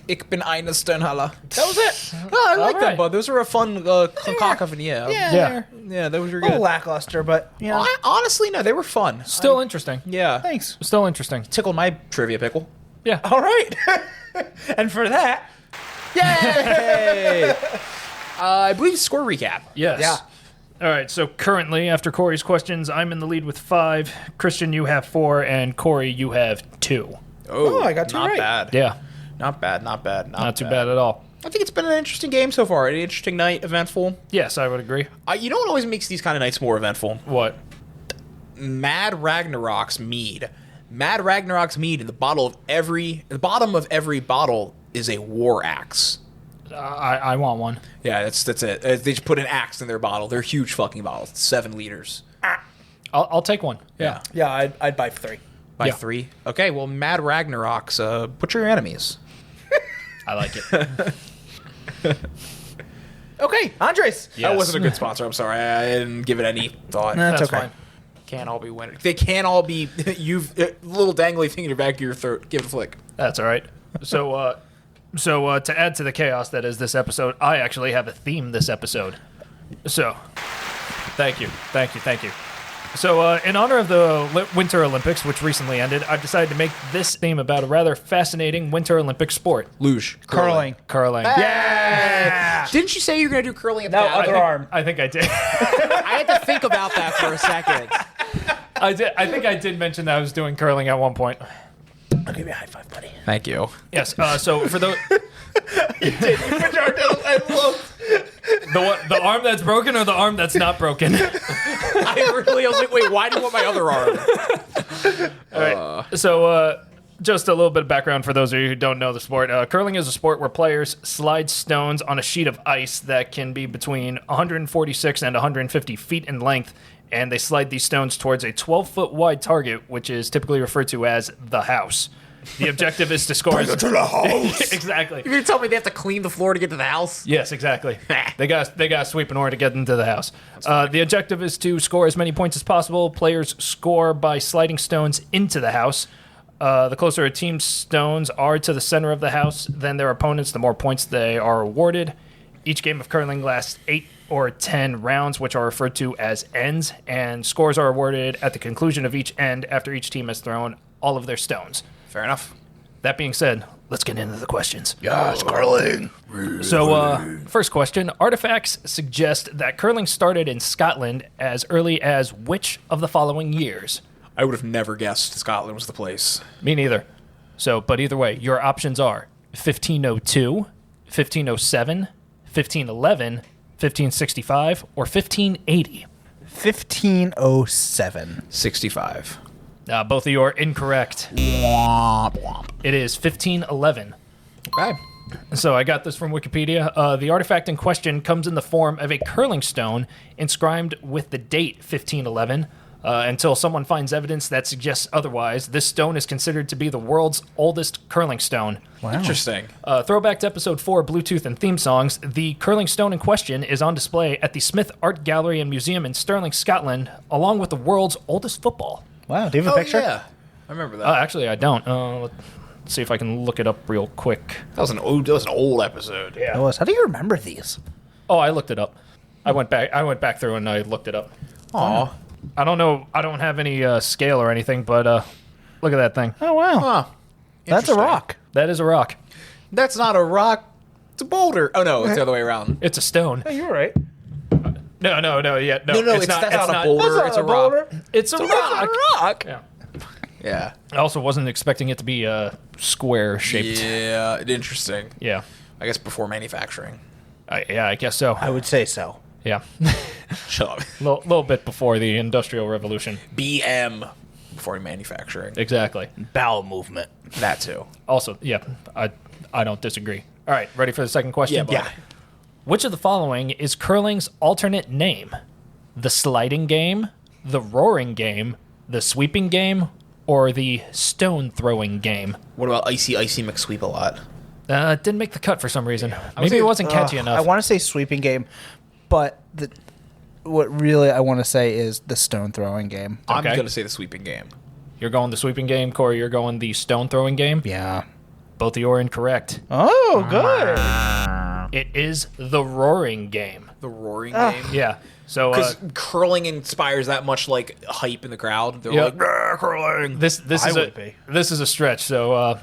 Ich bin eine Sternhalle. That was it. Oh, I like All that, right. bud. Those are a fun cacophony. Yeah. Yeah, those were A little good. lackluster, but, you know. Honestly, no, they were fun. Still interesting. Yeah. Thanks. Still interesting. Tickled my trivia pickle. Yeah. All right. And for that, Yay! I believe score recap. Yes. Yeah. All right, so currently, after Corey's questions, I'm in the lead with 5. Christian, you have 4, and Corey, you have 2. Oh, I got two not right. bad. Yeah, Not bad. not too bad at all. I think it's been an interesting game so far. An interesting night, eventful. Yes, I would agree. You know what always makes these kind of nights more eventful? What? Mad Ragnarok's mead. Mad Ragnarok's mead in the bottom of every bottle is a war axe. I want one. Yeah, that's it. They just put an axe in their bottle. They're huge fucking bottles. 7 liters. I'll take one. Yeah. Yeah, I'd buy 3. By Yeah. 3. Okay, well, Mad Ragnarok's butcher your enemies. I like it. Okay, Andres. Yes. That wasn't a good sponsor. I'm sorry. I didn't give it any thought. That's That's okay. fine. Can't all be winners. They can't all be you've little dangly thing in your back of your throat. Give it a flick. That's all right. So to add to the chaos that is this episode, I actually have a theme this episode. So, thank you. So, in honor of the Winter Olympics, which recently ended, I've decided to make this theme about a rather fascinating Winter Olympic sport. Luge. Curling. Yeah! Didn't you say you were going to do curling at the other arm. I think I did. I had to think about that for a second. I think I did mention that I was doing curling at one point. I'll give you a high five, buddy. Thank you. Yes. So for those, You put your arm down. I love. the arm that's broken or the arm that's not broken. I was like, wait, why do you want my other arm? All right. So, just a little bit of background for those of you who don't know the sport. Curling is a sport where players slide stones on a sheet of ice that can be between 146 and 150 feet in length, and they slide these stones towards a 12-foot wide target, which is typically referred to as the house. The objective is to score. Bring it to the house. Exactly. You're gonna tell me they have to clean the floor to get to the house? Yes, exactly. They got sweep in order to get into the house. The objective is to score as many points as possible. Players score by sliding stones into the house. The closer a team's stones are to the center of the house than their opponents, the more points they are awarded. Each game of curling lasts 8 or 10 rounds, which are referred to as ends, and scores are awarded at the conclusion of each end after each team has thrown all of their stones. Fair enough. That being said, let's get into the questions. Yes, curling. So, first question. Artifacts suggest that curling started in Scotland as early as which of the following years? I would have never guessed Scotland was the place. Me neither. So, but either way, your options are 1502, 1507, 1511, 1565, or 1580. 1507. 65. Both of you are incorrect. It is 1511. Okay. So I got this from Wikipedia. The artifact in question comes in the form of a curling stone inscribed with the date 1511. Until someone finds evidence that suggests otherwise, this stone is considered to be the world's oldest curling stone. Wow. Interesting. Throwback to episode 4, Bluetooth and theme songs, the curling stone in question is on display at the Smith Art Gallery and Museum in Stirling, Scotland, along with the world's oldest football. Wow. Do you have a picture? Yeah. I remember that. Actually, I don't. Let's see if I can look it up real quick. That was an old episode. It was. How do you remember these? Oh, I looked it up. I went back through and I looked it up. Aw. I don't know. I don't have any scale or anything, but look at that thing. Oh, wow. Huh. That's a Interesting. rock. That is a rock. That's not a rock. It's a boulder. Oh, no. It's the other way around. It's a stone. Oh, you're right. No, yeah, no. No, it's not a boulder. It's a rock. It's a rock. rock. Yeah. Yeah. I also wasn't expecting it to be square shaped. Yeah. Interesting. Yeah. I guess before manufacturing. I guess so. I would say so. Yeah. Shut up. Little bit before the Industrial Revolution. BM before manufacturing. Exactly. Bowel movement. That too. Also, yeah, I don't disagree. All right, ready for the second question? Yeah. Which of the following is curling's alternate name? The sliding game, the roaring game, the sweeping game, or the stone throwing game? What about Icy McSweep a lot? Didn't make the cut for some reason. Maybe it wasn't catchy enough. I want to say sweeping game, but what really I want to say is the stone throwing game. I'm Okay. going to say the sweeping game. You're going the sweeping game, Corey. You're going the stone throwing game. Yeah. Both of you are incorrect. Oh, good. It is the roaring game. The roaring game? Yeah. So Because curling inspires that much like hype in the crowd. They're Yep. like, "Grr, curling. this is a stretch. So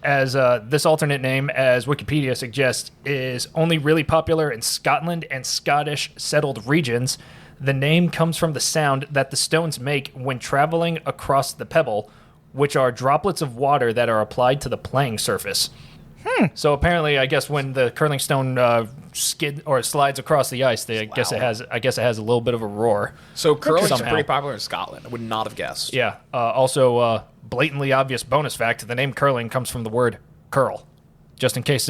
as this alternate name, as Wikipedia suggests, is only really popular in Scotland and Scottish settled regions. The name comes from the sound that the stones make when traveling across the pebble, which are droplets of water that are applied to the playing surface. So apparently, I guess when the curling stone skid or slides across the ice, I guess it has a little bit of a roar. So curling's Somehow. pretty popular in Scotland. I would not have guessed. Yeah. Also, blatantly obvious bonus fact: the name curling comes from the word curl. Just in case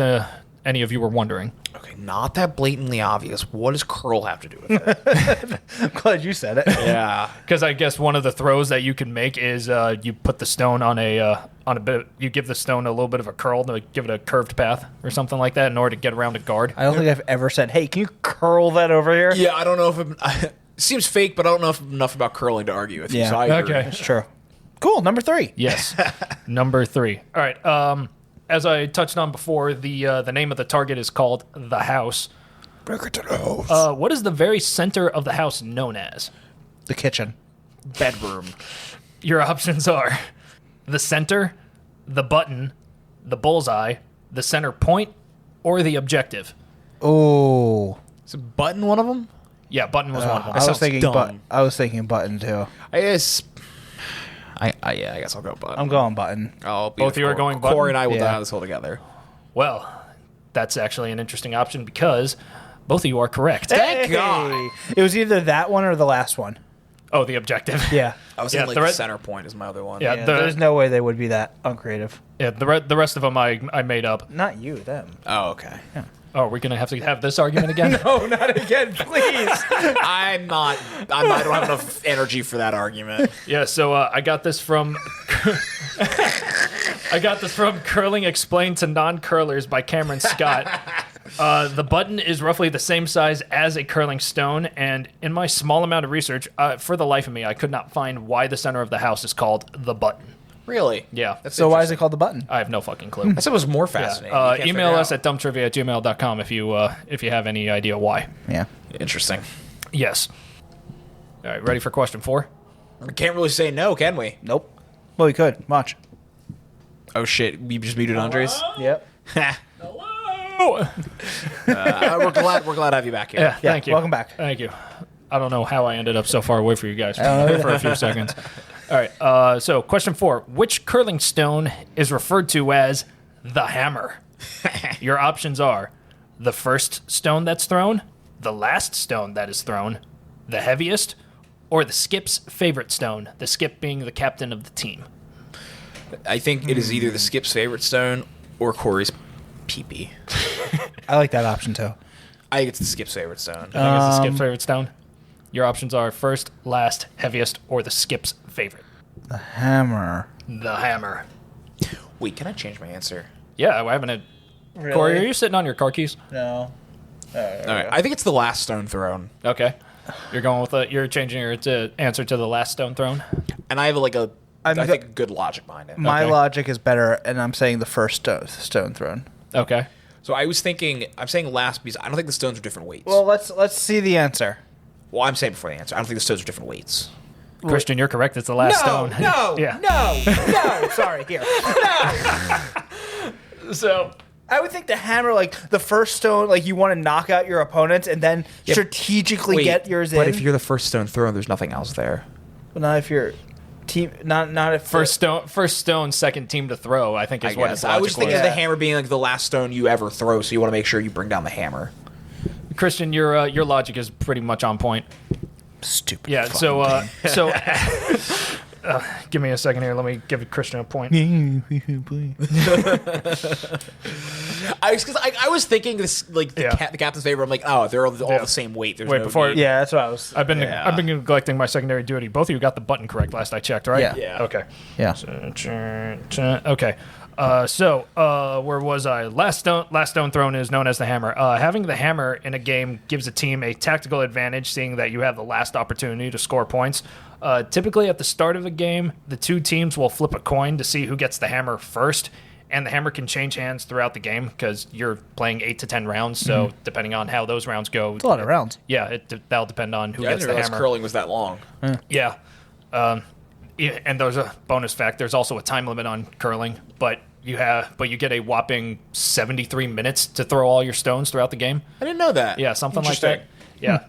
any of you were wondering. Okay, not that blatantly obvious. What does curl have to do with it? I'm glad you said it. Yeah. Because I guess one of the throws that you can make is you put the stone on a bit. You give the stone a little bit of a curl to give it a curved path or something like that in order to get around a guard. I don't think I've ever said, "Hey, can you curl that over here?" Yeah, I don't know if seems fake, but I don't know enough about curling to argue with you. So I agree. Okay. That's true. Cool. Number 3. Yes. Number 3. All right. As I touched on before, the name of the target is called the house. Break it to the house. What is the very center of the house known as? The kitchen. Bedroom. Your options are the center, the button, the bullseye, the center point, or the objective. Oh. Is a button one of them? Yeah, button was one of them. I was sounds thinking dumb. I was thinking button too. I guess. I guess I'll go button. I'm going button. I'll be Both with you are Corey. going button? Corey and I will Yeah. die on this hole together. Well, that's actually an interesting option because both of you are correct. Thank God. It was either that one or the last one. Oh, the objective. Yeah. I was Yeah, thinking the like re- the center point is my other one. Yeah, Yeah, the- there's no way they would be that uncreative. Yeah, the rest of them I made up. Not you, them. Oh, okay. Oh, we're gonna have to have this argument again? Oh, not again, please. I don't have enough energy for that argument. Yeah, so I got this from Curling Explained to Non-Curlers by Cameron Scott. The button is roughly the same size as a curling stone, and in my small amount of research, for the life of me, I could not find why the center of the house is called the button. Really? Yeah. That's So why is it called the button? I have no fucking clue. I said it was more fascinating. Yeah. You can't Email figure us out. at dumbtrivia@gmail.com if you have any idea why. Yeah. Interesting. Yes. All right, ready for question 4? We can't really say no, can we? Nope. Well, we could. Watch. Oh shit! We just muted Andres. Yep. Oh. We're glad to have you back here. Yeah, thank you. welcome back. Thank you. I don't know how I ended up so far away from you guys for a few seconds. All right, so question 4. Which curling stone is referred to as the hammer? Your options are the first stone that's thrown, the last stone that is thrown, the heaviest, or the skip's favorite stone, the skip being the captain of the team. I think it is either the skip's favorite stone or Corey's pee-pee. I like that option too. I think it's the skip's favorite stone. I think it's the skip's favorite stone. Your options are first, last, heaviest, or the skip's favorite. The hammer. The hammer. Wait, can I change my answer? Yeah, I haven't had... Really? Corey, are you sitting on your car keys? No. All right, I think it's the last stone thrown, Okay. You're going with you're changing your answer to the last stone thrown? and I have I'm I think good logic behind it. My Okay. logic is better, and I'm saying the first stone thrown. Okay. So I'm saying last because I don't think the stones are different weights. Well, let's see the answer. Well, I'm saying before the answer, I don't think the stones are different weights. Christian, you're correct. It's the last stone. Yeah. no. Sorry, here. So, I would think the hammer, like the first stone, like you want to knock out your opponents and then strategically get yours in. But if you're the first stone thrown, there's nothing else there. But not if you're team, not if first stone, second team to throw, I think is what his I was logic thinking was. of the hammer being like the last stone you ever throw, so you want to make sure you bring down the hammer. Christian, your logic is pretty much on point. stupid. Yeah, give me a second here. Let me give Christian a point. I was thinking this like the captain's favorite. I'm like, oh, they're all the same weight. There's Wait, no before- need. Yeah, that's what I was. I've been neglecting my secondary duty. Both of you got the button correct last I checked, right? Yeah. Yeah. Okay. Yeah. Okay. Where was I? Last stone thrown is known as the hammer. Having the hammer in a game gives a team a tactical advantage, seeing that you have the last opportunity to score points. Typically, at the start of a game, the two teams will flip a coin to see who gets the hammer first, and the hammer can change hands throughout the game because you're playing 8 to 10 rounds. So depending on how those rounds go, It's a lot of rounds. yeah, that'll depend on who I gets didn't the realize hammer. curling was that long. Yeah. Yeah, and there's a bonus fact. There's also a time limit on curling, but you get a whopping 73 minutes to throw all your stones throughout the game. I didn't know that. Yeah, something like that. Yeah.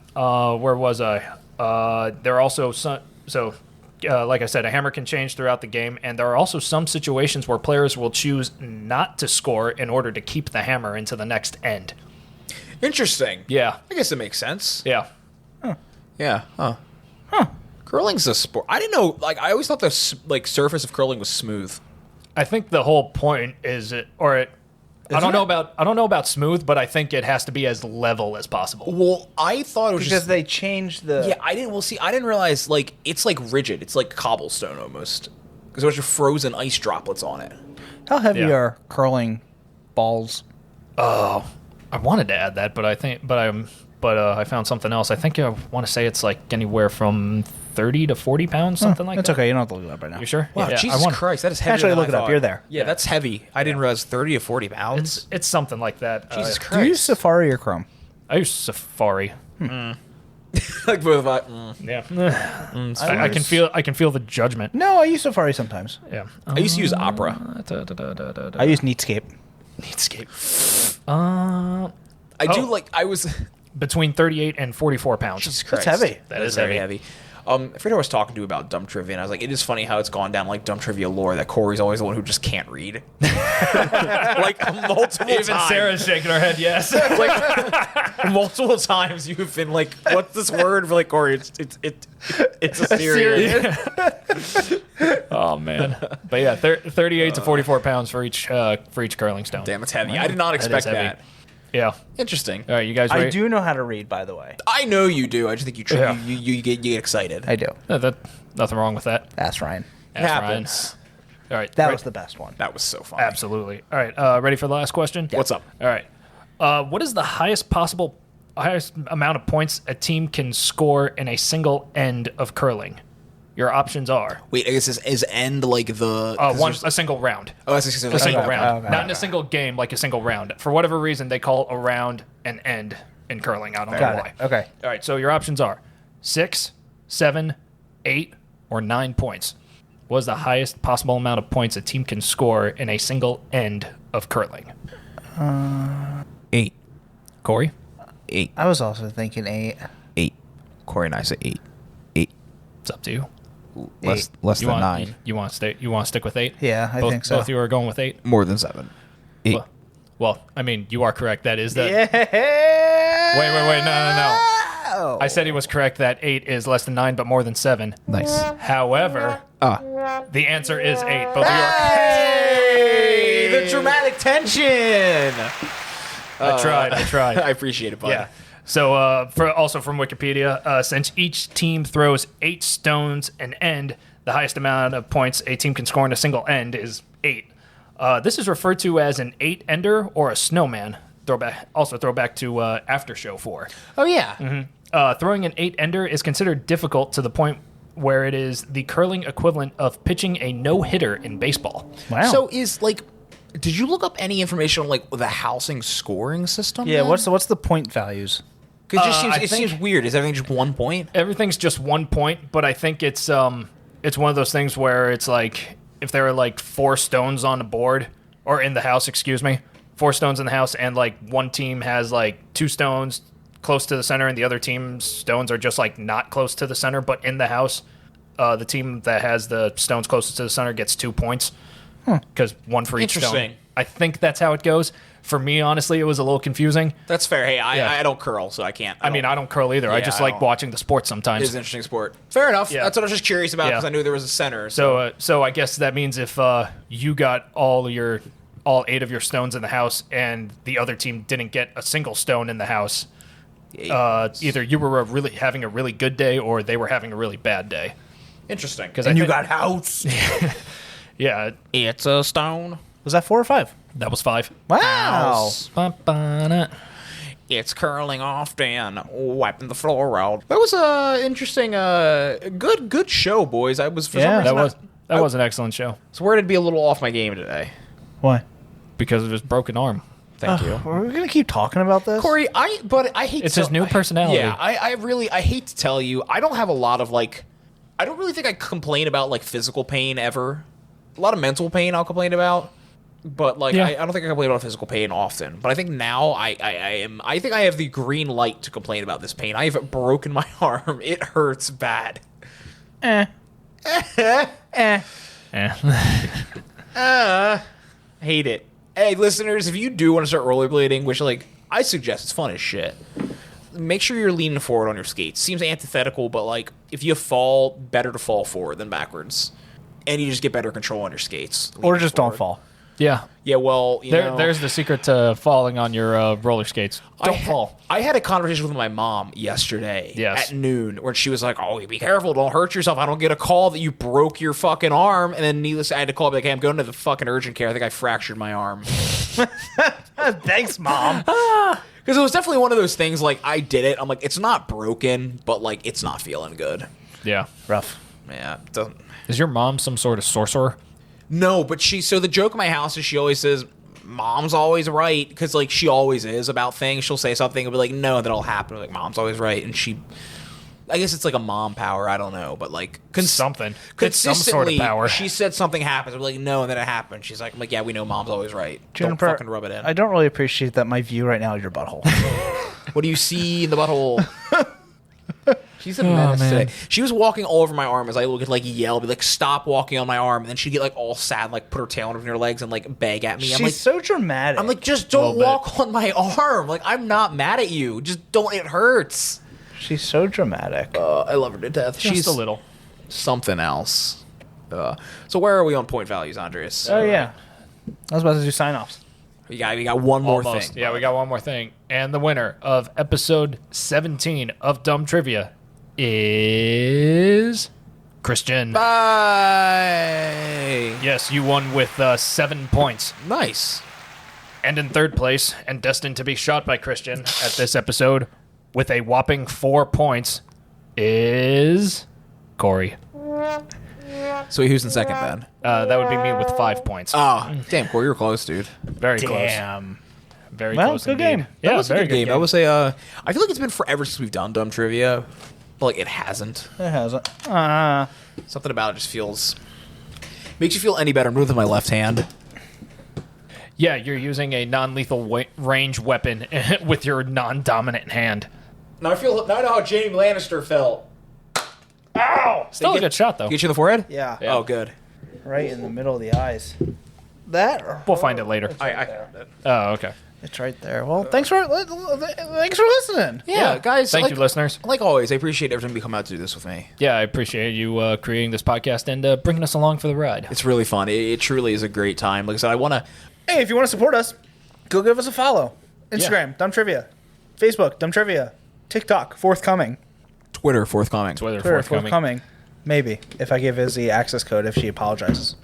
Where was I? There are also some. So, like I said, a hammer can change throughout the game, and there are also some situations where players will choose not to score in order to keep the hammer into the next end. Interesting. Yeah. I guess it makes sense. Yeah. Yeah. Huh. Curling's a sport. I didn't know. Like, I always thought the surface of curling was smooth. I think the whole point is I don't know about smooth, but I think it has to be as level as possible. Well, I thought it was Because just. they changed the. Yeah, I didn't. Well, see, I didn't realize like it's like rigid. It's like cobblestone almost. Because there's just frozen ice droplets on it. How heavy Yeah. are curling balls? Oh, I wanted to add that, but but I found something else. I think I want to say it's like anywhere from 30 to 40 pounds, something like That's that. okay. You don't have to look it up right now. You sure? Wow, Yeah, Jesus Christ, that is heavier Actually, than look I it up. thought. You're there. Yeah, that's heavy. I didn't realize 30 to 40 pounds. It's something like that. Jesus Do Christ. you use Safari or Chrome? I use Safari. Like both of us. Yeah. I can feel the judgment. No, I use Safari sometimes. Yeah. I used to use Opera. I use Netscape. Netscape. I do like, I was... between 38 and 44 pounds. Jesus Christ. That's heavy. That is very heavy. heavy. I forget who I was talking to about dumb trivia, and I was like, it is funny how it's gone down like dumb trivia lore that Corey's always the one who just can't read. Like multiple Even times. Sarah's shaking her head, yes. Like multiple times you've been like, what's this word? For like, Corey, it's a serious. Oh man. But yeah, 38 to 44 pounds for each curling stone. Damn, it's heavy. I did not expect heavy. that. Yeah. Interesting. All right, you guys I ready? do know how to read, by the way. I know you do. I just think Yeah. you get excited. I do. Nothing wrong with that. Ask Ryan. Ask Ryan. happens. All right. That right. was the best one. That was so fun. Absolutely. All right. Ready for the last question? What's up? All right. What is the highest amount of points a team can score in a single end of curling? Your options are Wait, I guess is end like the a single round. Oh, that's a single A single okay, round. okay, Not in a single game, like a single round. For whatever reason, they call a round an end in curling. I don't know Got why. it. Okay. All right. So your options are 6, 7, 8, or 9 points. What is the highest possible amount of points a team can score in a single end of curling? 8. Corey? 8. I was also thinking 8. 8. Corey and I say 8. 8. It's up to you. Less You than want 9. You want to stay? You want to stick with 8? Yeah, I think so. Both of you are going with 8. More than 7. 8. Well, I mean, you are correct. That is the. Yeah. Wait! No! I said he was correct that 8 is less than 9, but more than 7. Nice. However, the answer is 8. Both of you are. Hey, the dramatic tension. I tried. I appreciate it, bud. Yeah. So, also from Wikipedia, since each team throws 8 stones an end, the highest amount of points a team can score in a single end is 8. This is referred to as an 8-ender or a snowman. Throwback to After Show 4. Oh yeah. Throwing an 8-ender is considered difficult to the point where it is the curling equivalent of pitching a no-hitter in baseball. Wow. So is like, did you look up any information on like the housing scoring system? Yeah, then? what's the point values? Because it just I think- seems weird. Is everything just 1 point? Everything's just 1 point, but I think it's one of those things where it's like if there are like 4 stones on the board or in the house, 4 stones in the house, and like one team has like 2 stones close to the center, and the other team's stones are just like not close to the center, but in the house, the team that has the stones closest to the center gets 2 points because 1 for each stone. Interesting. I think that's how it goes. For me, honestly, it was a little confusing. That's fair. Hey, Yeah. I don't curl, so I can't. I mean, I don't curl either. I Yeah, just I like don't- watching the sport sometimes. It's an interesting sport. Fair enough. Yeah. That's what I was just curious about Yeah. because I knew there was a center. So I guess that means if you got all 8 of your stones in the house and the other team didn't get a single stone in the house, either you were having a really good day or they were having a really bad day. Interesting. Because And you got house. yeah, It's a stone. Was that 4 or 5? that was 5. Wow. House. Ba-ba-da. It's curling often, wiping the floor out. That was a interesting, good show, boys. I was for some Yeah, reason That was an excellent show so worried to be a little off my game today. Why? because of his broken arm. Thank you. Are we gonna keep talking about this? Corey, I hate It's to his new personality. Yeah, I hate to tell you, I don't have a lot of like, I don't really think I complain about like physical pain ever. A lot of mental pain I'll complain about, but like Yeah. I don't think I complain about physical pain often. But I think now I think I have the green light to complain about this pain. I have broken my arm. It hurts bad. Hate it. Hey, listeners, if you do want to start rollerblading, which like I suggest, it's fun as shit. Make sure you're leaning forward on your skates. Seems antithetical, but like if you fall, better to fall forward than backwards, and you just get better control on your skates. Or leaning just forward. don't fall. Yeah. Yeah, well, you know, There's the secret to falling on your roller skates. Don't fall. I had a conversation with my mom yesterday Yes. at noon where she was like, "Oh, be careful, don't hurt yourself. I don't get a call that you broke your fucking arm." And then needless, I had to call be like, "Hey, I'm going to the fucking urgent care. I think I fractured my arm." Thanks, Mom. Because Because it was definitely one of those things, like, I did it. I'm like, it's not broken, but, like, it's not feeling good. Yeah. Rough. Yeah. It doesn't... Is your mom some sort of sorcerer? No, but so the joke in my house is she always says, Mom's always right, because, like, she always is about things. She'll say something and be like, no, that'll happen. Like, Mom's always right. And I guess it's like a mom power. I don't know, but like something. It's some sort of power. She said something happens. I'm like, no, and then it happened. She's like, yeah, we know Mom's always right. Juniper, Don't fucking rub it in. I don't really appreciate that my view right now is your butthole. What do you see in the butthole? She's a menace today. She was walking all over my arm as I would like yell, be like, stop walking on my arm, and then she'd get like all sad, like put her tail on her legs and like beg at me. She's I'm like, so dramatic. I'm like, just don't walk on my arm. Like, I'm not mad at you. Just don't. It hurts. She's so dramatic. I love her to death. She's a little. Something else. So where are we on point values, Andreas? Oh yeah, I was about to do sign-offs. We got one more Almost. thing. Yeah, we got one more thing. And the winner of episode 17 of Dumb Trivia is Christian. Bye. Yes, you won with 7 points. Nice. And in third place, and destined to be shot by Christian at this episode, with a whopping 4 points, is Corey. So who's in second then? That would be me with 5 points. Oh, damn, Corey, you were close, dude. Very close. Damn. Very Well, close good indeed. game. Yeah, That was a very good game. I would say, I feel like it's been forever since we've done dumb trivia, but like it hasn't. It hasn't. Something about it just makes you feel any better. I'm doing it with my left hand. Yeah, you're using a non-lethal range weapon with your non-dominant hand. Now I know how Jaime Lannister felt. Ow! Still a good shot, though. Get you in the forehead? Yeah. Oh, good. Right in the middle of the eyes. That. We'll find it later. Oh, okay. It's right there. Well, thanks for listening. Yeah, guys. Thank you, listeners. Like always, I appreciate every time you come out to do this with me. Yeah, I appreciate you creating this podcast and bringing us along for the ride. It's really fun. It truly is a great time. Like I said, I want to... Hey, if you want to support us, go give us a follow. Instagram, Dumb Trivia. Facebook, Dumb Trivia. TikTok, forthcoming. Twitter, forthcoming. Twitter, forthcoming. Maybe, if I give Izzy access code if she apologizes.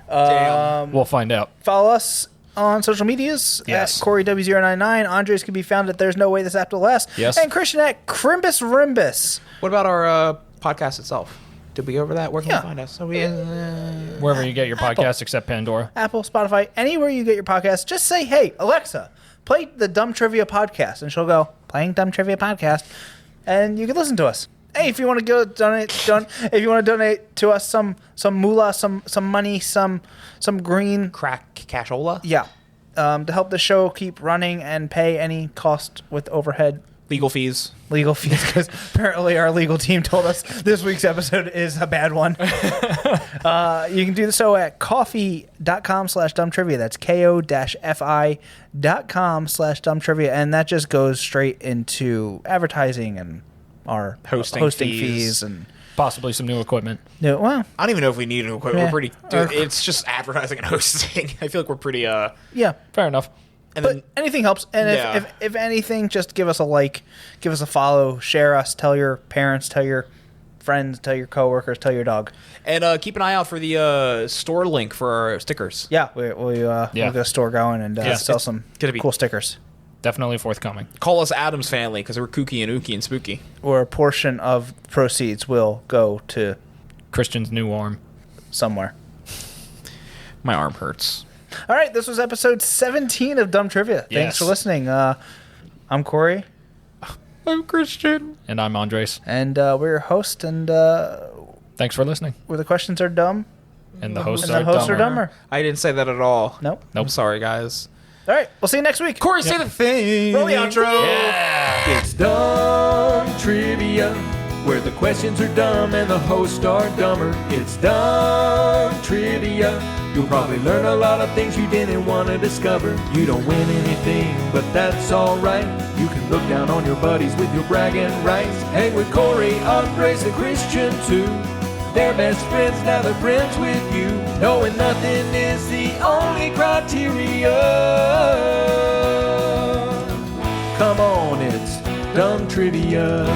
Damn. We'll find out. Follow us on social medias Yes. at CoreyW099. Andres can be found at There's No Way This App Will Last. Yes. And Christian at Crimbus Rimbus. What about our podcast itself? Did we go over that? Where can Yeah. we find us? So Wherever you get your podcast, except Pandora. Apple, Spotify, anywhere you get your podcast, just say, hey, Alexa, play the Dumb Trivia Podcast. And she'll go, playing Dumb Trivia Podcast. And you can listen to us. Hey, if you want to go donate to us some moolah, some money, some green crack cashola? Yeah. To help the show keep running and pay any cost with overhead. Legal fees, because apparently our legal team told us this week's episode is a bad one. You can do so at coffee.com/dumbtrivia. That's ko-fi.com/dumbtrivia. And that just goes straight into advertising and our hosting fees and possibly some new equipment. No, well, I don't even know if we need new equipment. Yeah. We're pretty. Dude, it's just advertising and hosting. I feel like we're pretty. Yeah, fair enough. And but then, anything helps. And Yeah. if anything, just give us a like, give us a follow, share us, tell your parents, tell your friends, tell your coworkers, tell your dog. and keep an eye out for the store link for our stickers. Yeah, we'll get a store going and sell some gonna be- cool stickers. Definitely forthcoming. Call us Adam's family because we're kooky and ooky and spooky. Or a portion of proceeds will go to Christian's new arm. somewhere. My arm hurts. All right, this was episode 17 of Dumb Trivia. Thanks Yes. for listening. I'm Corey. I'm Christian. And I'm Andres. And we're your host, and Thanks for listening. where the questions are dumb, And the hosts, and the hosts are dumber. I didn't say that at all. Nope. I'm sorry, guys. All right, we'll see you next week. Corey, say the thing. Roll the outro. It's Dumb Trivia, where the questions are dumb and the hosts are dumber. It's Dumb Trivia. You'll probably learn a lot of things you didn't want to discover. You don't win anything, but that's alright. You can look down on your buddies with your bragging rights. Hang with Corey, Andres, and Christian too. They're best friends, now they're friends with you. Knowing nothing is the only criteria. Come on, it's Dumb Trivia.